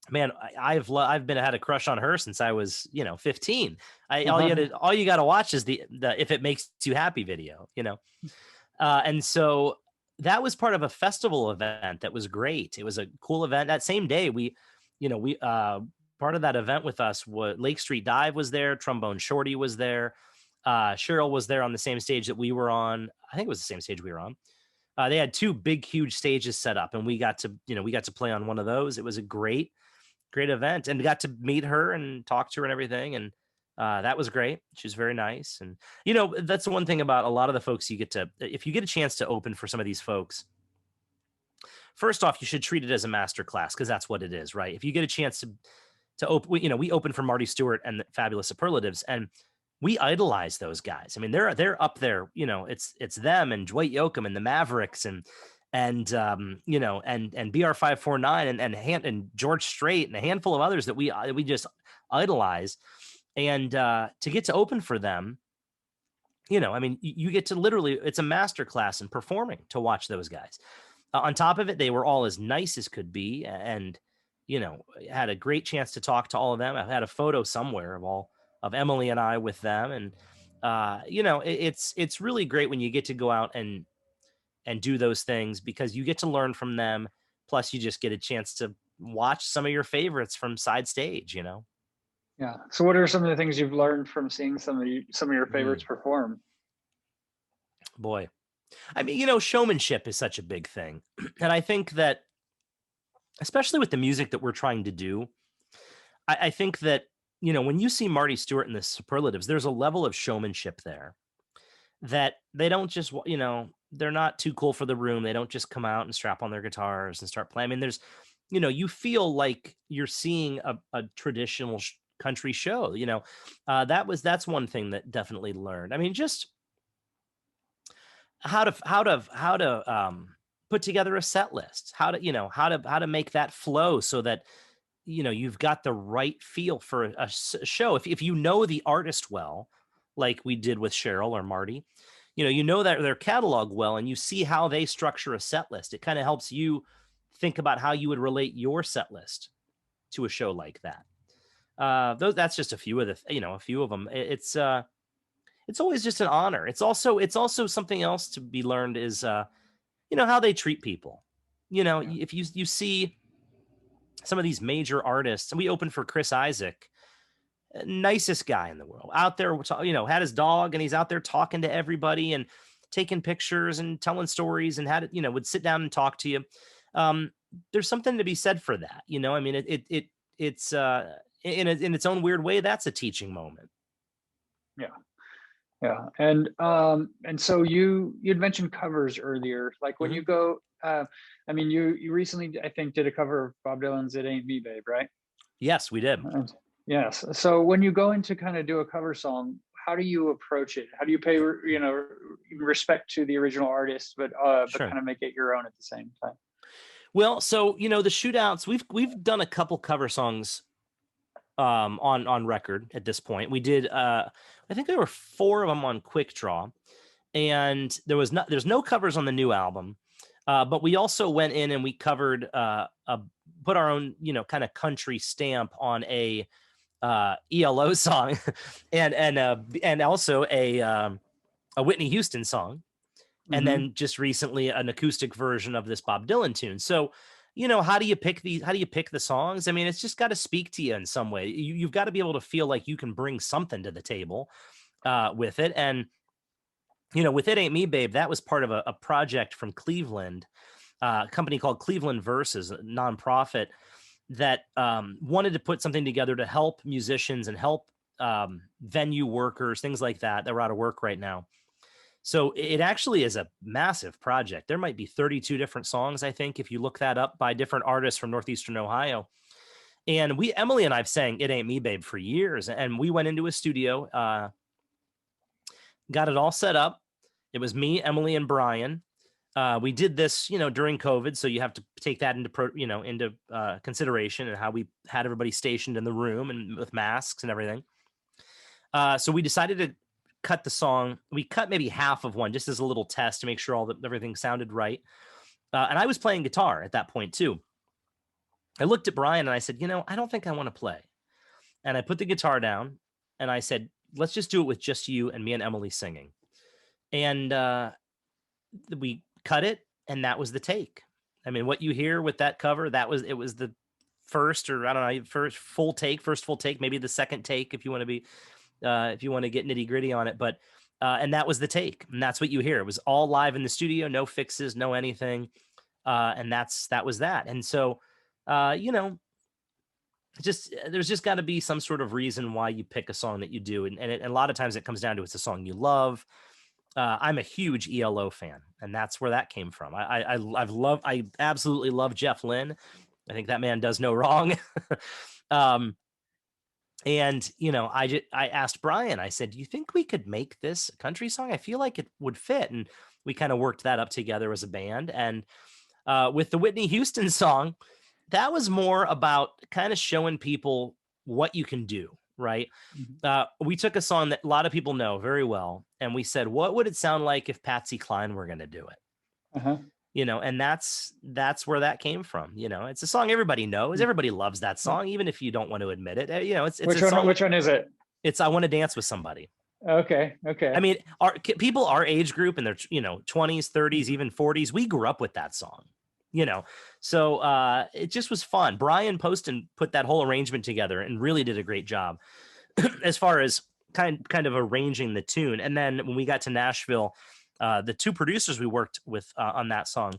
man, I've been had a crush on her since I was 15. All you got to watch is the "If It Makes You Happy" video, and so that was part of a festival event that was great. It was a cool event. That same day, we part of that event with us was Lake Street Dive was there, Trombone Shorty was there, Cheryl was there on the same stage that we were on. I think it was the same stage we were on. They had two big, huge stages set up, and we got to play on one of those. It was a great event, and got to meet her and talk to her and everything. And that was great. She's very nice. And, that's the one thing about a lot of the folks if you get a chance to open for some of these folks, first off, you should treat it as a master class, because that's what it is, right? If you get a chance to open, we opened for Marty Stewart and the Fabulous Superlatives, and we idolize those guys. I mean, they're up there, it's them and Dwight Yoakam and the Mavericks and BR549 and George Strait and a handful of others that we just idolize. And to get to open for them, I mean, you get to literally, it's a master class in performing to watch those guys. On top of it, they were all as nice as could be, and had a great chance to talk to all of them. I've had a photo somewhere of Emily and I with them, and it's really great when you get to go out and do those things, because you get to learn from them. Plus, you just get a chance to watch some of your favorites from side stage. Yeah. So what are some of the things you've learned from seeing some of your favorites perform? Boy, I mean, showmanship is such a big thing, and I think that, especially with the music that we're trying to do, I think that when you see Marty Stewart in the Superlatives, there's a level of showmanship there that they don't just, they're not too cool for the room. They don't just come out and strap on their guitars and start playing. I mean, there's, you feel like you're seeing a traditional country show. That's one thing that definitely learned. I mean, just how to put together a set list, how to make that flow so that you've got the right feel for a show. If you know the artist well, like we did with Sheryl or Marty, that their catalog well, and you see how they structure a set list. It kind of helps you think about how you would relate your set list to a show like that. That's just a few of them. It's always just an honor. It's also something else to be learned is how they treat people. If you see some of these major artists, and we opened for Chris Isaac, nicest guy in the world, out there, had his dog, and he's out there talking to everybody and taking pictures and telling stories, and would sit down and talk to you. There's something to be said for that. I mean, it's in its own weird way, that's a teaching moment. Yeah. And so you'd mentioned covers earlier, like when you go, I mean, you recently, I think, did a cover of Bob Dylan's "It Ain't Me, Babe," right? Yes, we did. Yes. So when you go in to kind of do a cover song, how do you approach it? How do you pay, respect to the original artist, but Sure. kind of make it your own at the same time? Well, so the Shootouts, we've done a couple cover songs on record at this point. We did I think there were 4 of them on Quick Draw, and there's no covers on the new album. But we also went in and we covered put our own kind of country stamp on a ELO song and also a Whitney Houston song. And then just recently an acoustic version of this Bob Dylan tune. So, how do you pick the songs? I mean, it's just got to speak to you in some way. You've got to be able to feel like you can bring something to the table with it. And with It Ain't Me, Babe, that was part of a project from Cleveland, a company called Cleveland Verses, a nonprofit that wanted to put something together to help musicians and help venue workers, things like that were out of work right now. So it actually is a massive project. There might be 32 different songs, I think, if you look that up, by different artists from Northeastern Ohio. And Emily and I've sang It Ain't Me, Babe for years. And we went into a studio, got it all set up. It was me, Emily, and Brian. We did this, during COVID. So you have to take that into consideration, and how we had everybody stationed in the room and with masks and everything. So we decided to cut the song. We cut maybe half of one just as a little test to make sure everything sounded right. And I was playing guitar at that point too. I looked at Brian and I said, I don't think I want to play. And I put the guitar down and I said, let's just do it with just you and me and Emily singing. And we cut it, and that was the take. I mean, what you hear with that cover, it was the first, or I don't know, first full take, maybe the second take if you want to be, if you want to get nitty gritty on it. But, and that was the take, and that's what you hear. It was all live in the studio, no fixes, no anything. And that was that. And so, there's just got to be some sort of reason why you pick a song that you do. And a lot of times it comes down to it's a song you love. I'm a huge ELO fan, and that's where that came from. I absolutely love Jeff Lynne. I think that man does no wrong. And I asked Brian, I said, do you think we could make this a country song? I feel like it would fit. And we kind of worked that up together as a band. And with the Whitney Houston song, that was more about kind of showing people what you can do. Right. Mm-hmm. We took a song that a lot of people know very well, and we said, what would it sound like if Patsy Cline were going to do it? Uh-huh. And that's where that came from. It's a song everybody knows. Everybody loves that song, even if you don't want to admit it. It's Which one is it? It's I Want to Dance with Somebody. Okay. I mean, people our age group in their 20s, 30s, even 40s, we grew up with that song. So it just was fun. Brian Poston put that whole arrangement together and really did a great job as far as kind of arranging the tune. And then when we got to Nashville, the two producers we worked with on that song,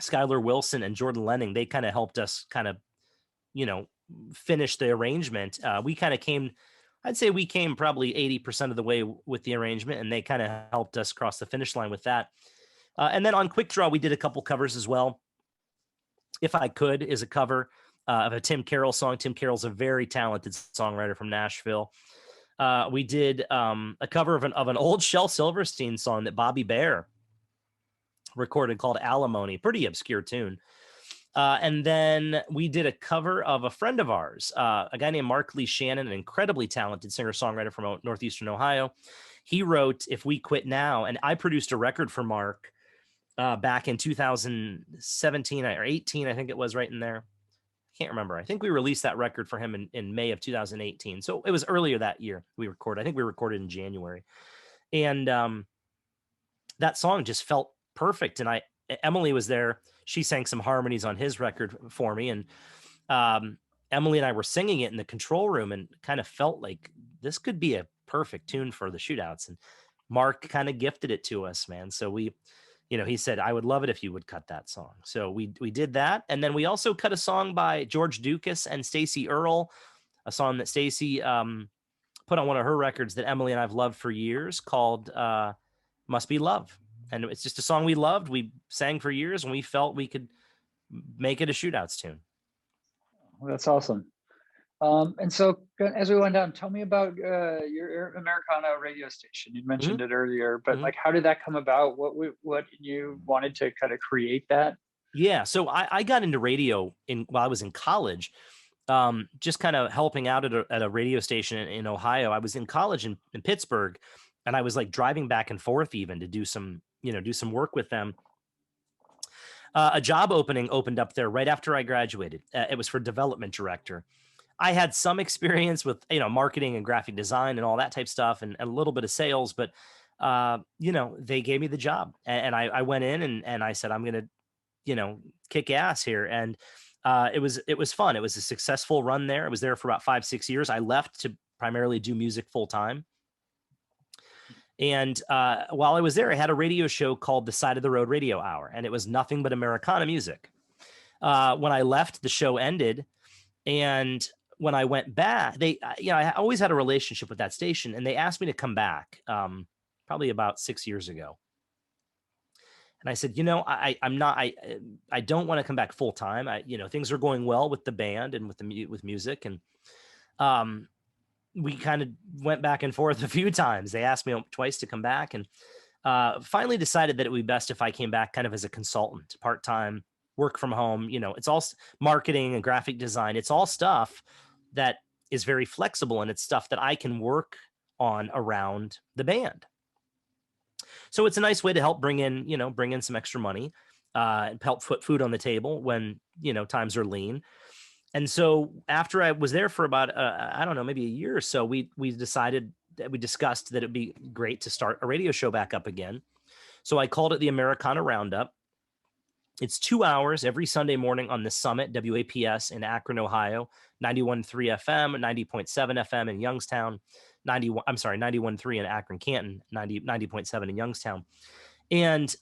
Skylar Wilson and Jordan Lenning, they kind of helped us finish the arrangement. I'd say we came probably 80% of the way with the arrangement, and they kind of helped us cross the finish line with that. And then on Quick Draw, we did a couple covers as well. If I Could is a cover of a Tim Carroll song. Tim Carroll's a very talented songwriter from Nashville. We did a cover of an old Shel Silverstein song that Bobby Bear recorded called Alimony, pretty obscure tune. And then we did a cover of a friend of ours, a guy named Mark Lee Shannon, an incredibly talented singer-songwriter from Northeastern Ohio. He wrote If We Quit Now, and I produced a record for Mark back in 2017 or 18, I think it was, right in there. I can't remember. I think we released that record for him in May of 2018. So it was earlier that year we recorded. I think we recorded in January. And that song just felt perfect. And Emily was there. She sang some harmonies on his record for me. And Emily and I were singing it in the control room and kind of felt like this could be a perfect tune for the Shootouts. And Mark kind of gifted it to us, man. So he said, I would love it if you would cut that song. So we did that. And then we also cut a song by George Dukas and Stacey Earle, a song that Stacey put on one of her records that Emily and I've loved for years, called Must Be Love. And it's just a song we loved. We sang for years, and we felt we could make it a Shootouts tune. Well, that's awesome. And so as we went down, tell me about your Americana radio station. You mentioned it earlier, but like, how did that come about? What you wanted to kind of create that? Yeah. So I got into radio while I was in college, just kind of helping out at a radio station in Ohio. I was in college in Pittsburgh, and I was like driving back and forth even to do some work with them. A job opening opened up there right after I graduated. It was for development director. I had some experience with, marketing and graphic design and all that type stuff, and a little bit of sales, but, they gave me the job, and I went in and I said, I'm going to, kick ass here. And it was fun. It was a successful run there. I was there for about 5-6 years. I left to primarily do music full time. And while I was there, I had a radio show called the Side of the Road Radio Hour, and it was nothing but Americana music. When I left, the show ended, and when I went back, I always had a relationship with that station, and they asked me to come back, probably about 6 years ago. And I said, I don't want to come back full time. Things are going well with the band and with music, and we kind of went back and forth a few times. They asked me twice to come back, and finally decided that it would be best if I came back kind of as a consultant, part-time, work from home. It's all marketing and graphic design. It's all stuff that is very flexible, and it's stuff that I can work on around the band. So it's a nice way to help bring in some extra money, and help put food on the table when, times are lean. And so after I was there for about, I don't know, maybe a year or so, we discussed that it'd be great to start a radio show back up again. So I called it the Americana Roundup. It's 2 hours every Sunday morning on the Summit, WAPS in Akron, Ohio, 91.3 FM, 90.7 FM in Youngstown, 91.3 in Akron, Canton, 90.7 in Youngstown. And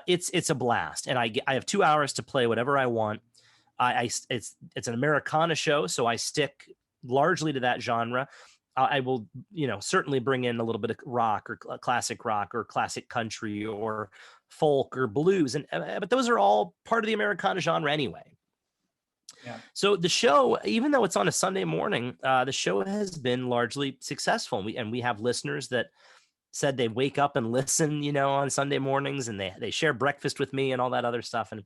it's a blast. And I have 2 hours to play whatever I want. It's an Americana show, so I stick largely to that genre. I will, certainly bring in a little bit of rock or classic country or folk or blues, but those are all part of the Americana genre anyway. Yeah. So the show, even though it's on a Sunday morning, the show has been largely successful. And we have listeners that said they wake up and listen, on Sunday mornings, and they share breakfast with me and all that other stuff. And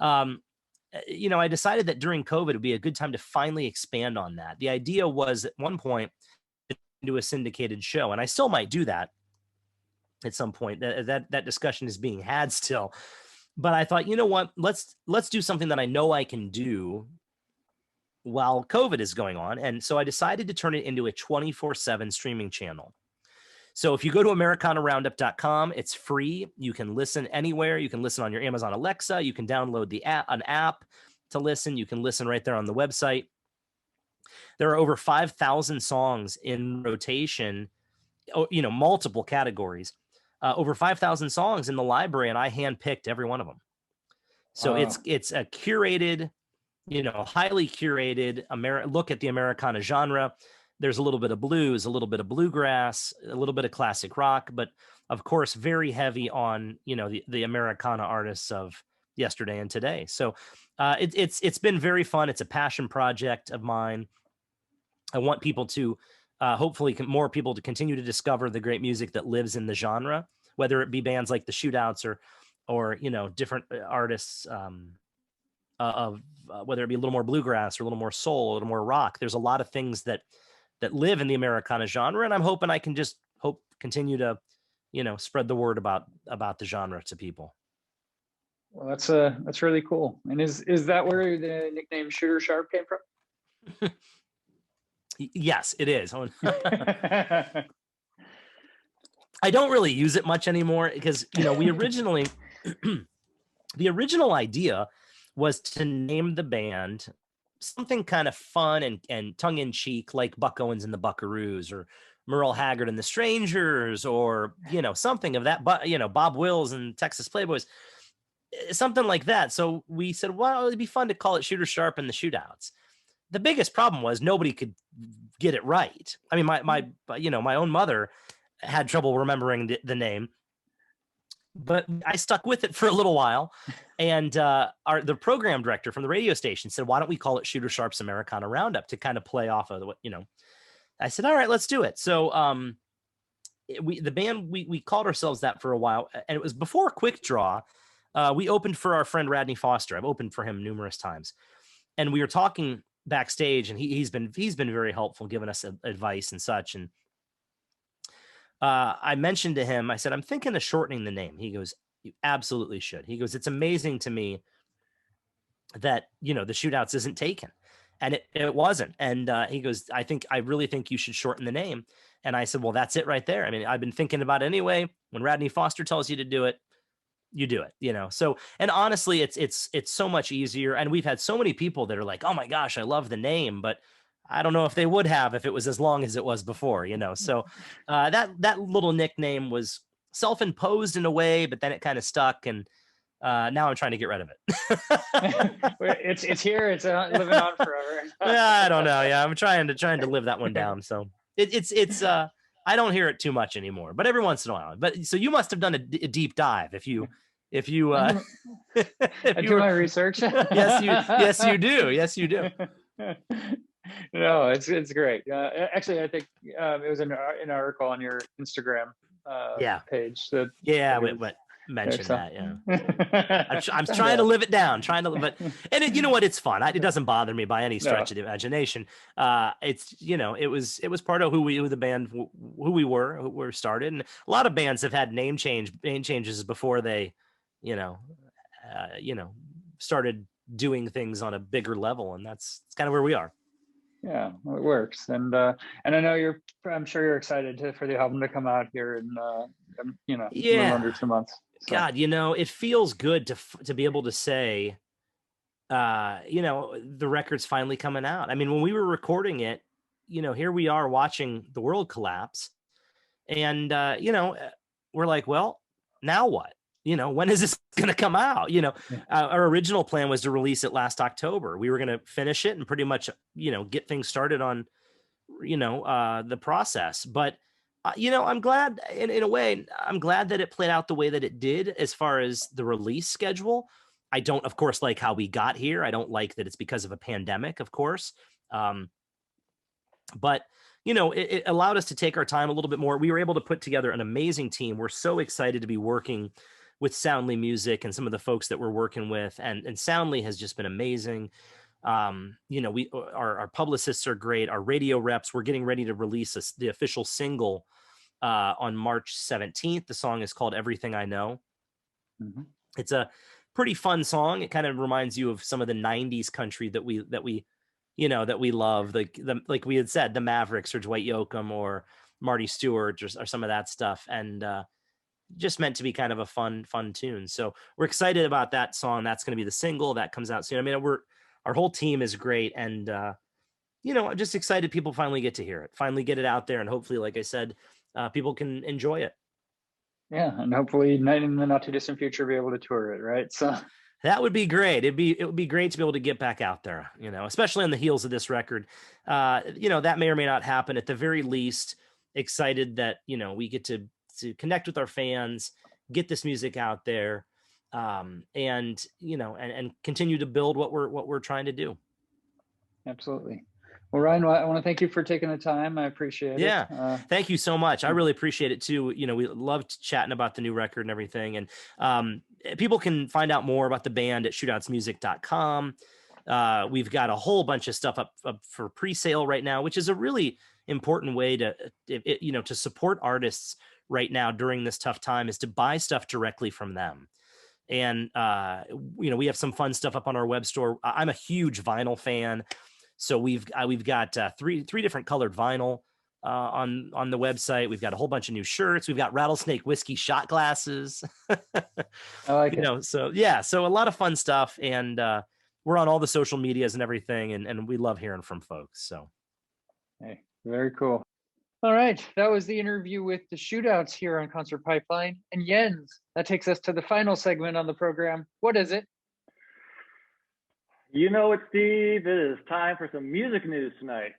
I decided that during COVID, it would be a good time to finally expand on that. The idea was at one point to do a syndicated show, and I still might do that at some point. That discussion is being had still. But I thought, you know what, let's do something that I know I can do while COVID is going on. And so I decided to turn it into a 24/7 streaming channel. So if you go to AmericanaRoundup.com, it's free. You can listen anywhere. You can listen on your Amazon Alexa. You can download an app to listen. You can listen right there on the website. There are over 5,000 songs in rotation, multiple categories, over 5,000 songs in the library, and I handpicked every one of them. So Wow. it's a curated, highly curated look at the Americana genre. There's a little bit of blues, a little bit of bluegrass, a little bit of classic rock, but of course, very heavy on, the Americana artists of yesterday and today. So it's been very fun. It's a passion project of mine. I want people to, hopefully more people to continue to discover the great music that lives in the genre, whether it be bands like the Shootouts or different artists, whether it be a little more bluegrass or a little more soul, a little more rock. There's a lot of things that live in the Americana genre, and I'm hoping I can just continue to, spread the word about the genre to people. Well, that's really cool. And is that where the nickname Shooter Sharp came from? Yes, it is. I don't really use it much anymore because, we originally, the original idea was to name the band something kind of fun and tongue-in-cheek, like Buck Owens and the Buckaroos, or Merle Haggard and the Strangers, or, something of that, but, Bob Wills and Texas Playboys, something like that. So we said, well, it'd be fun to call it Shooter Sharp and the Shootouts. The biggest problem was nobody could get it right. I mean, my own mother had trouble remembering the name, but I stuck with it for a little while. And the program director from the radio station said, why don't we call it Shooter Sharp's Americana Roundup, to kind of play off of I said, all right, let's do it. So the band, we called ourselves that for a while, and it was before Quick Draw. We opened for our friend Radney Foster. I've opened for him numerous times, and we were talking backstage, and he's been very helpful, giving us advice and such. And I mentioned to him, I said, I'm thinking of shortening the name. He goes, you absolutely should. He goes, it's amazing to me that, the Shootouts isn't taken. And it wasn't. And he goes, I really think you should shorten the name. And I said, well, that's it right there. I mean, I've been thinking about it anyway. When Radney Foster tells you to do it, you do it, So, and honestly, it's so much easier. And we've had so many people that are like, oh my gosh, I love the name, but I don't know if they would have if it was as long as it was before, you know. So that little nickname was self-imposed in a way, but then it kind of stuck, and now I'm trying to get rid of it. It's here. It's living on forever. Yeah, I don't know. Yeah, I'm trying to live that one down. So it's I don't hear it too much anymore, but every once in a while. But so you must have done a deep dive if you if you I do my research. yes you do. Yes you do. No, it's great. Actually, I think it was an article on your Instagram page that what mentioned that. Yeah, I'm So, trying to live it down, and you know what? It's fun. It doesn't bother me by any stretch of the imagination. It's it was part of who the band who we were started, and a lot of bands have had name changes before they, started doing things on a bigger level, and that's kind of where we are. Yeah, well, it works, and I know I'm sure you're excited for the album to come out here in a little under 2 months. So. God, it feels good to be able to say, the record's finally coming out. I mean, when we were recording it, here we are watching the world collapse, and we're like, well, now what? When is this going to come out? Our original plan was to release it last October. We were going to finish it and pretty much, get things started on, the process. But, I'm glad in a way, I'm glad that it played out the way that it did as far as the release schedule. I don't, of course, like how we got here. I don't like that it's because of a pandemic, of course. But it allowed us to take our time a little bit more. We were able to put together an amazing team. We're so excited to be working with Soundly Music and some of the folks that we're working with, and Soundly has just been amazing. Our publicists are great. Our radio reps. We're getting ready to release the official single on March 17th. The song is called "Everything I Know." Mm-hmm. It's a pretty fun song. It kind of reminds you of some of the '90s country that we love, like we had said, the Mavericks or Dwight Yoakam or Marty Stewart or some of that stuff, and just meant to be kind of a fun tune. So we're excited about that song. That's going to be the single that comes out soon. I mean, our whole team is great, and I'm just excited people finally get to hear it, finally get it out there, and hopefully, like I said, people can enjoy it. Yeah, and hopefully in the not too distant future be able to tour it, right? So that would be great. It would be great to be able to get back out there, especially on the heels of this record. That may or may not happen. At the very least, excited that we get to connect with our fans, get this music out there, and continue to build what we're trying to do. Absolutely. Well, Ryan, I want to thank you for taking the time. I appreciate it. Yeah, thank you so much. I really appreciate it too. We loved chatting about the new record and everything. And people can find out more about the band at shootoutsmusic.com. We've got a whole bunch of stuff up for pre-sale right now, which is a really important way to support artists right now during this tough time, is to buy stuff directly from them. And we have some fun stuff up on our web store. I'm a huge vinyl fan, so we've got three different colored vinyl on the website. We've got a whole bunch of new shirts. We've got Rattlesnake Whiskey shot glasses. I like it. So yeah, so a lot of fun stuff, and we're on all the social medias and everything, and we love hearing from folks. So hey, very cool. All right, that was the interview with the Shootouts here on Concert Pipeline. And Jens, that takes us to the final segment on the program. What is it? You know it, Steve. It is time for some music news tonight.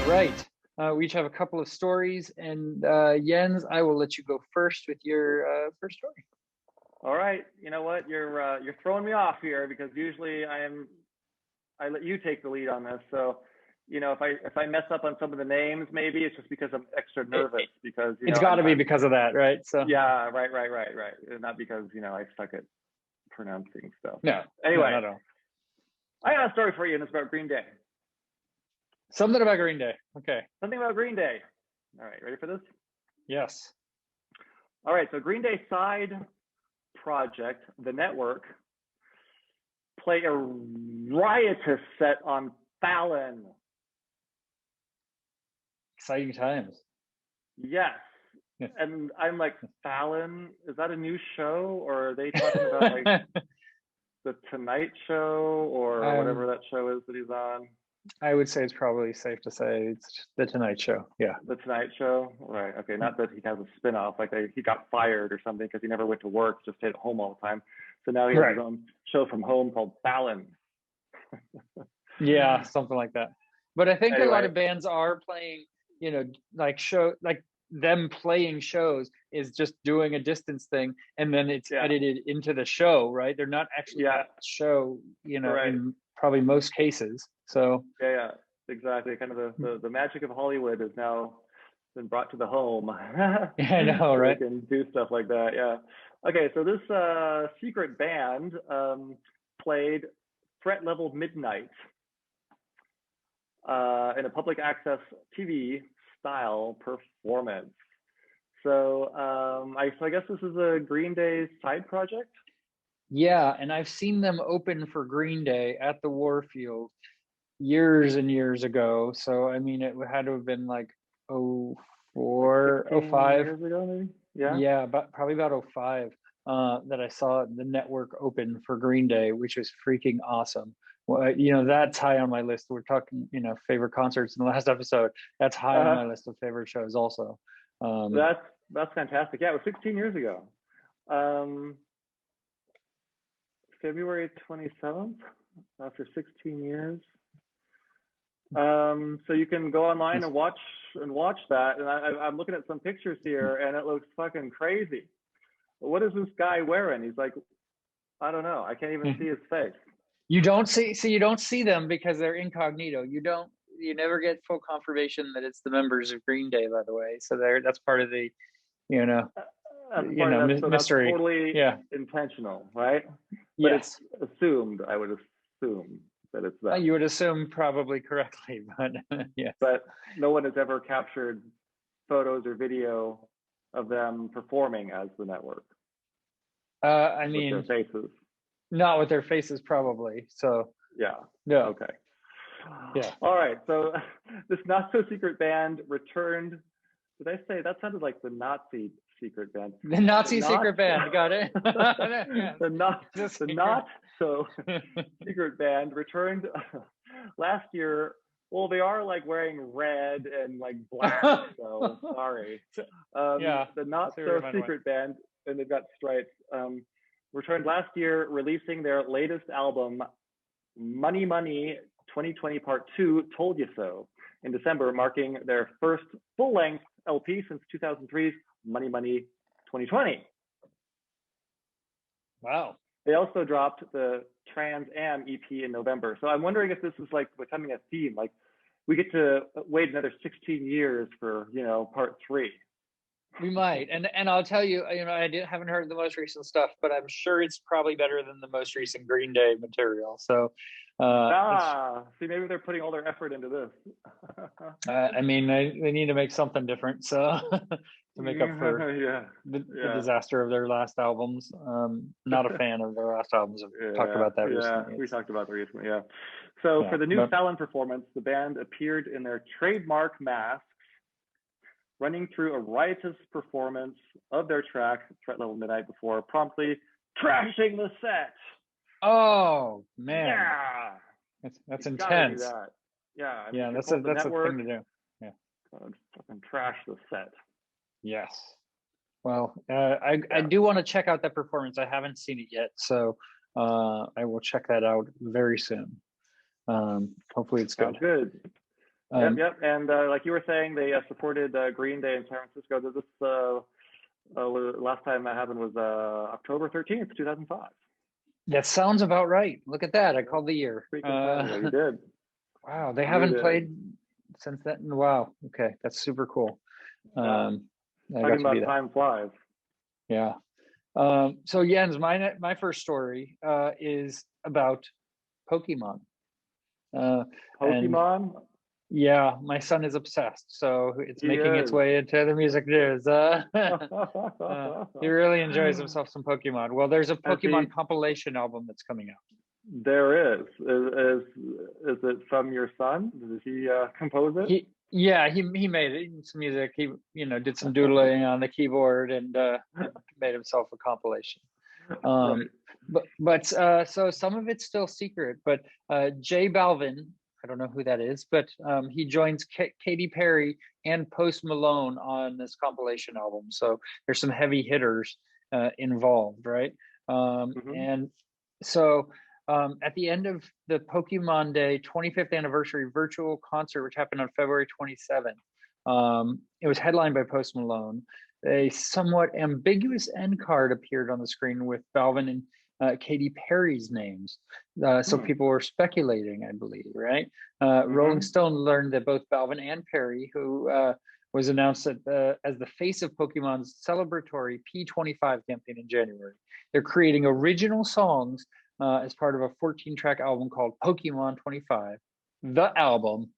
Right. We each have a couple of stories, and Jens, I will let you go first with your first story. All right. You know what? You're throwing me off here, because usually I let you take the lead on this. So, if I mess up on some of the names, maybe it's just because I'm extra nervous, because it's got to be because of that, right? So yeah, right. Not because I suck at pronouncing stuff. No. Anyway, no. I got a story for you, and it's about Green Day. Something about Green Day. Okay. Something about Green Day. All right, ready for this? Yes. All right, so Green Day side project, The Network, play a riotous set on Fallon. Exciting times. Yes. Yes. And I'm like, Fallon, is that a new show, or are they talking about like the Tonight Show or whatever that show is that he's on? I would say it's probably safe to say it's the Tonight Show. Yeah. The Tonight Show, right? Okay, not that he has a spinoff, like he got fired or something because he never went to work, just stayed at home all the time. So now he has his own show from home called Fallon. Yeah, something like that. But I think a lot Anyway. of bands are playing, like them playing shows is just doing a distance thing, and then it's edited into the show, right? They're not actually at the show, in probably most cases. So yeah, exactly. Kind of the magic of Hollywood has now been brought to the home. Yeah, I know, right? We can do stuff like that. Yeah. Okay, so this secret band played Threat Level Midnight in a public access TV style performance. So I guess this is a Green Day side project. Yeah, and I've seen them open for Green Day at the Warfield years and years ago. So I mean, it had to have been like 04, 05 years ago, maybe. Yeah, but probably about 05 that I saw the network open for Green Day, which was freaking awesome. Well, that's high on my list. We're talking, favorite concerts in the last episode. That's high on my list of favorite shows also. That's fantastic. Yeah, it was 16 years ago. February 27th, after 16 years. So you can go online and watch that. And I'm looking at some pictures here, and it looks fucking crazy. What is this guy wearing? He's like, I don't know. I can't even see his face. You don't see them because they're incognito. You never get full confirmation that it's the members of Green Day, by the way. So that's part of the, so mystery. That's totally intentional, right? But Yes. It's assumed, I would assume, that it's that. You would assume probably correctly, but yeah. But no one has ever captured photos or video of them performing as the network. I mean, with their faces. Not with their faces, probably. So yeah. No. Okay. Yeah. All right. So this not so secret band returned. Did I say that sounded like the Nazi secret band? The Nazi secret band. Got it. The not so secret band returned last year. Well, they are like wearing red and like black. So sorry. The not so secret band, and they've got stripes. Returned last year, releasing their latest album, Money Money 2020 Part 2, Told You So, in December, marking their first full-length LP since 2003's Money Money 2020. Wow. They also dropped the Trans Am EP in November. So I'm wondering if this is like becoming a theme, like we get to wait another 16 years for, Part 3. We might, and I'll tell you, I haven't heard the most recent stuff, but I'm sure it's probably better than the most recent Green Day material. So, see, maybe they're putting all their effort into this. I mean, they need to make something different, so to make up for the disaster of their last albums. Not a fan of their last albums. I've talked about that recently. We talked about that recently. Yeah. So for the new Fallon performance, the band appeared in their trademark masks, running through a riotous performance of their track, Threat Level Midnight, before promptly trashing the set. Oh, man. Yeah. That's intense. That. Yeah. Yeah, that's a thing to do. Yeah. Fucking trash the set. Yes. Well, I do want to check out that performance. I haven't seen it yet, so I will check that out very soon. Hopefully it's good. Sounds good. Yep. And like you were saying, they supported Green Day in San Francisco. This last time that happened was October 13th, 2005. That sounds about right. Look at that. I called the year. Yeah, you did. Wow. They haven't played since then. Wow. Okay. That's super cool. Talking about time flies. Yeah. So Jens, my first story is about Pokemon. Pokemon? Yeah, my son is obsessed, so it's making its way into the music news. He really enjoys himself some Pokemon. Well, there's a Pokemon compilation album that's coming out. There is. Is it from your son? Did he compose it? Yeah, he made some music. He did some doodling on the keyboard and made himself a compilation. Right. So some of it's still secret. But J Balvin, I don't know who that is, but he joins Katy Perry and Post Malone on this compilation album. So there's some heavy hitters involved, right? And so at the end of the Pokemon Day 25th anniversary virtual concert, which happened on February 27th, it was headlined by Post Malone. A somewhat ambiguous end card appeared on the screen with Balvin and Katy Perry's names. So people were speculating, I believe, right? Rolling Stone learned that both Balvin and Perry, who was announced as the face of Pokemon's celebratory P25 campaign in January, they're creating original songs as part of a 14-track album called Pokemon 25, the album.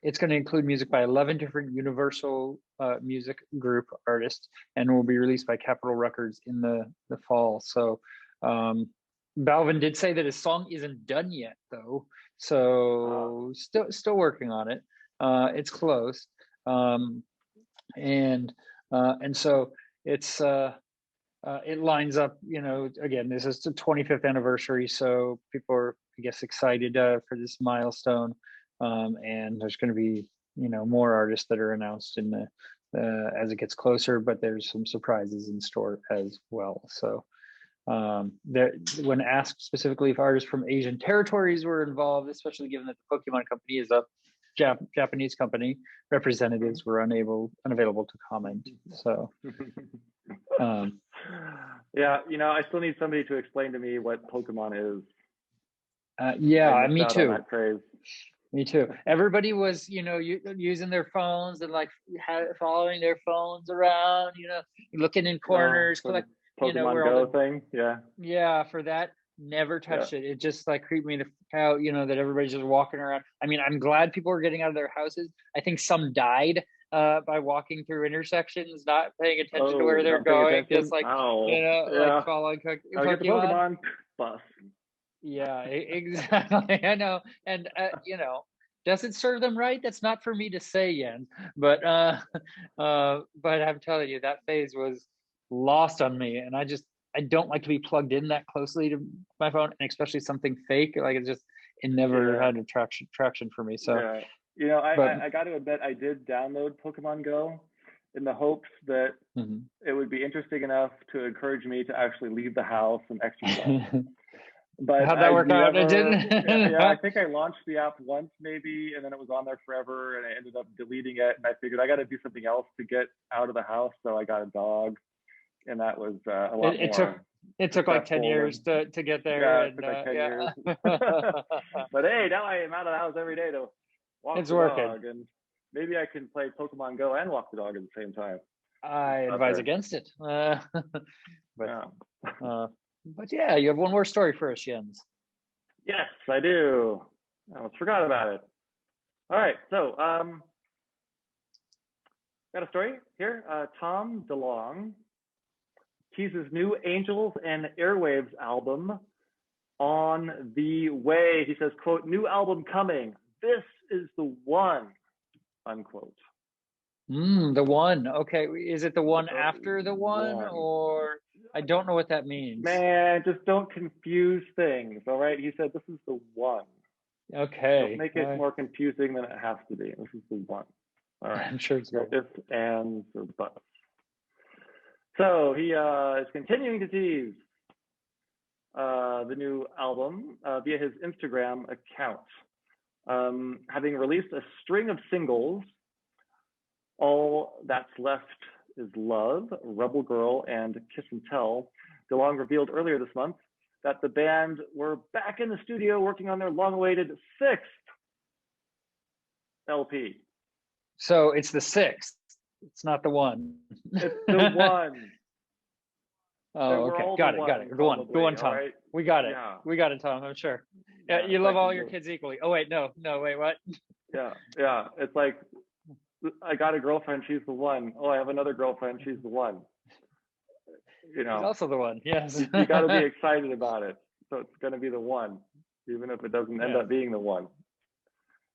It's going to include music by 11 different Universal Music Group artists and will be released by Capitol Records in the fall. So Balvin did say that his song isn't done yet, though. So still working on it. It's close. And so it's it lines up, again, this is the 25th anniversary, so people are, I guess, excited for this milestone. And there's going to be, more artists that are announced in the as it gets closer, but there's some surprises in store as well. So when asked specifically if artists from Asian territories were involved, especially given that the Pokemon company is a Japanese company, representatives were unavailable to comment. So yeah, I still need somebody to explain to me what Pokemon is. Yeah, me too. That phrase. Me too. Everybody was, using their phones and like following their phones around, looking in corners, like Pokemon Go thing. Yeah. Yeah, for that, never touched it. It just like creeped me out, that everybody's just walking around. I mean, I'm glad people are getting out of their houses. I think some died by walking through intersections, not paying attention to where they're going, just like like following Pokemon bus. Yeah, exactly. I know. And does it serve them right? That's not for me to say, Jens. But I'm telling you, that phase was lost on me. And I don't like to be plugged in that closely to my phone, and especially something fake. Like it never had a traction for me. So I got to admit, I did download Pokemon Go in the hopes that it would be interesting enough to encourage me to actually leave the house and exercise. But how'd that work out? It didn't. Yeah, I think I launched the app once maybe, and then it was on there forever, and I ended up deleting it. And I figured I got to do something else to get out of the house, so I got a dog, and that was a lot more. It took like 10 years to get there. Yeah, it took like 10 years. But hey, now I am out of the house every day to walk the dog, and maybe I can play Pokemon Go and walk the dog at the same time. I advise against it. But yeah, you have one more story for us, Jens. Yes, I do. I almost forgot about it. All right, so got a story here. Tom DeLonge teases new Angels and Airwaves album on the way. He says, quote, "New album coming. This is the one," unquote. The one. Okay, is it the one after the one, or I don't know what that means. Man, just don't confuse things. All right, he said this is the one. Okay. Don't make it more confusing than it has to be. This is the one. All right. I'm sure it's no ifs, ands, or buts. So he is continuing to tease the new album via his Instagram account, having released a string of singles. All That's Left Is Love, Rebel Girl, and Kiss and Tell. DeLonge revealed earlier this month that the band were back in the studio working on their long-awaited 6th LP. So it's the 6th. It's not the one. It's the one. Oh, okay. Got it. The one, Tom. Right? We got it. Yeah. We got it, Tom. I'm sure. Yeah, you love all your kids equally. Oh, wait, no, wait, what? Yeah. It's like, I got a girlfriend, she's the one. Oh, I have another girlfriend, she's the one. She's also the one, yes. You got to be excited about it. So it's going to be the one, even if it doesn't end up being the one.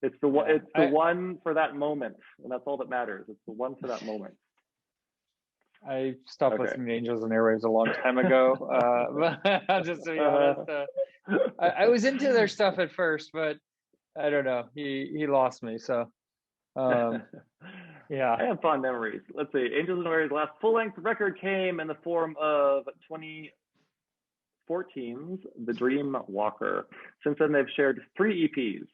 It's the one. Yeah. It's the one for that moment, and that's all that matters. It's the one for that moment. I stopped Okay. listening to Angels and Airwaves a long time ago. But just to be honest, I was into their stuff at first, but I don't know. He lost me. So yeah. I have fond memories. Let's see. Angels and Airwaves' last full-length record came in the form of 2014's The Dream Walker. Since then, they've shared 3 EPs.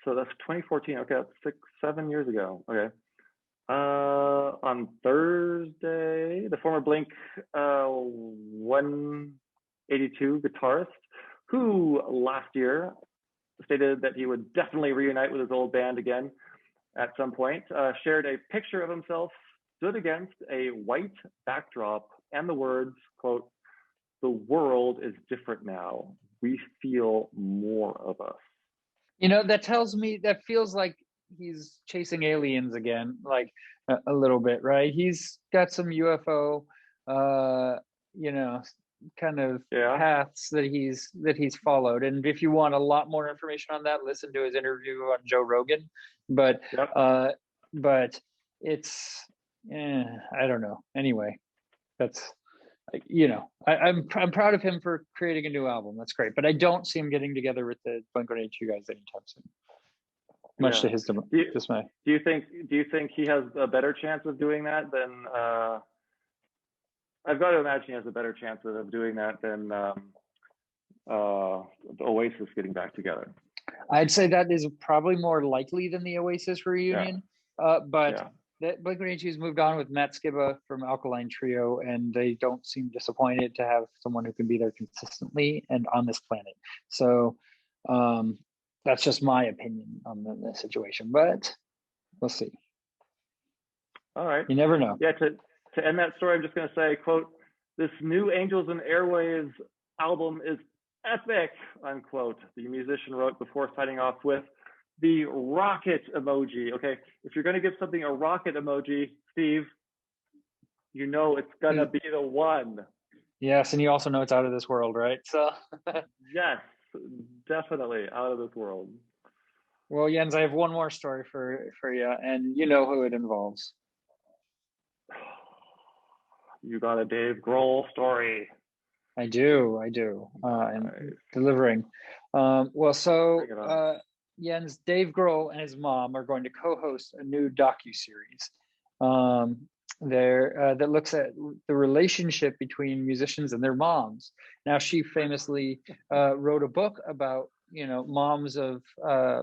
So that's 2014. Okay, that's 6-7 years ago. Okay. On Thursday, the former Blink 182 guitarist, who last year stated that he would definitely reunite with his old band again at some point, shared a picture of himself stood against a white backdrop and the words, quote, "The world is different now. We feel more of us." That feels like he's chasing aliens again, like a little bit, right? He's got some UFO, kind of paths that he's followed. And if you want a lot more information on that, listen to his interview on Joe Rogan. But it's, I don't know. Anyway, that's, I'm proud of him for creating a new album. That's great. But I don't see him getting together with the Blink-182 guys anytime soon. Much to his dismay. Do you think he has a better chance of doing that than? I've got to imagine he has a better chance of doing that than Oasis getting back together. I'd say that is probably more likely than the Oasis reunion. But Blink-182's moved on with Matt Skiba from Alkaline Trio, and they don't seem disappointed to have someone who can be there consistently and on this planet. So that's just my opinion on the situation, but we'll see. All right. You never know. Yeah, to end that story, I'm just going to say, quote, "This new Angels and Airwaves album is epic," unquote, the musician wrote before signing off with the rocket emoji. Okay, if you're going to give something a rocket emoji, Steve, you know it's going to be the one. Yes, and you also know it's out of this world, right? So yes, definitely out of this world. Well, Jens, I have one more story for you, and you know who it involves. You got a Dave Grohl story. I do. And delivering. Jens, Dave Grohl and his mom are going to co-host a new docuseries that looks at the relationship between musicians and their moms. Now, she famously wrote a book about moms of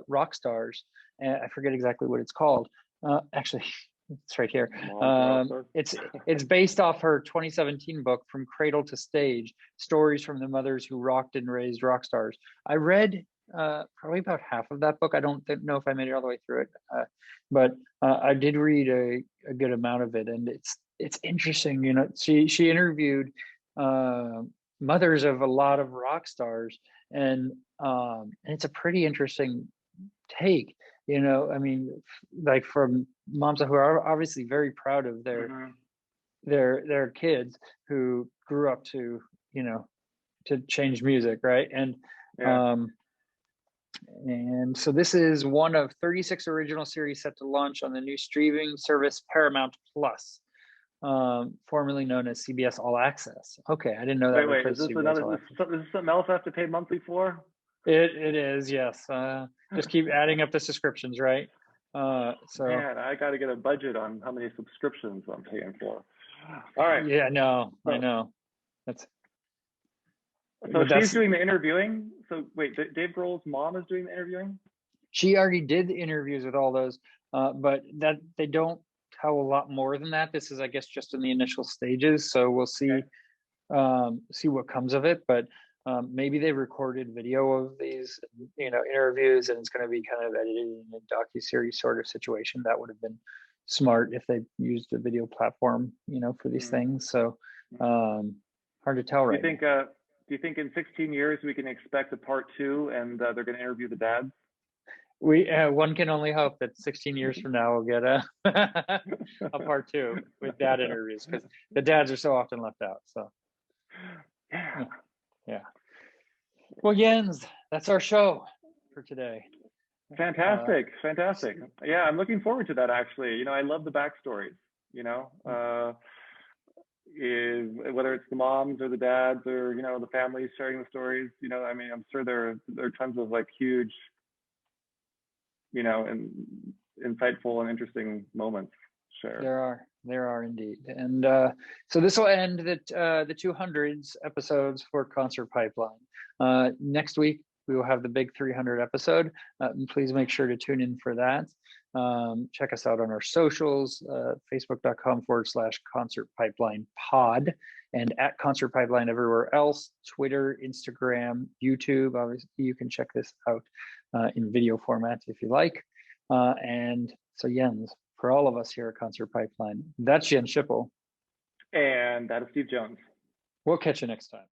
rock stars, and I forget exactly what it's called. Actually, it's right here. It's based off her 2017 book, From Cradle to Stage: Stories from the Mothers Who Rocked and Raised Rock Stars. I read probably about half of that book. I don't know if I made it all the way through it, but I did read a good amount of it, and it's interesting. She interviewed mothers of a lot of rock stars, and it's a pretty interesting take. I mean, like from moms who are obviously very proud of their kids who grew up to to change music, right? And so this is one of 36 original series set to launch on the new streaming service Paramount Plus, formerly known as CBS All Access. Okay, I didn't know that. Wait, is this something else I have to pay monthly for? It is, yes. Just keep adding up the subscriptions, right? Man, I got to get a budget on how many subscriptions I'm paying for. All right. Yeah, no, I know. So she's doing the interviewing. So wait, Dave Grohl's mom is doing the interviewing? She already did the interviews with all those, but that they don't tell a lot more than that. This is, I guess, just in the initial stages. So we'll see what comes of it. But maybe they recorded video of these, interviews, and it's going to be kind of edited in a docuseries sort of situation. That would have been smart if they used a video platform, for these things. So hard to tell, right? Do you think in 16 years we can expect a part 2, and they're going to interview the dads? One can only hope that 16 years from now we'll get a part 2 with dad interviews, because the dads are so often left out. So yeah. Well, Jens, that's our show for today. Fantastic. Yeah, I'm looking forward to that actually. I love the backstories, whether it's the moms or the dads or, the families sharing the stories, I mean, I'm sure there are tons of like huge, and insightful and interesting moments. Sure. There are indeed. And so this will end the 200s episodes for Concert Pipeline. Next week, we will have the big 300 episode. Please make sure to tune in for that. Check us out on our socials, facebook.com/Concert Pipeline Pod, and at Concert Pipeline everywhere else, Twitter, Instagram, YouTube. Obviously, you can check this out in video format if you like. And so Jens, for all of us here at Concert Pipeline, that's Jens Schippel. And that is Steve Jones. We'll catch you next time.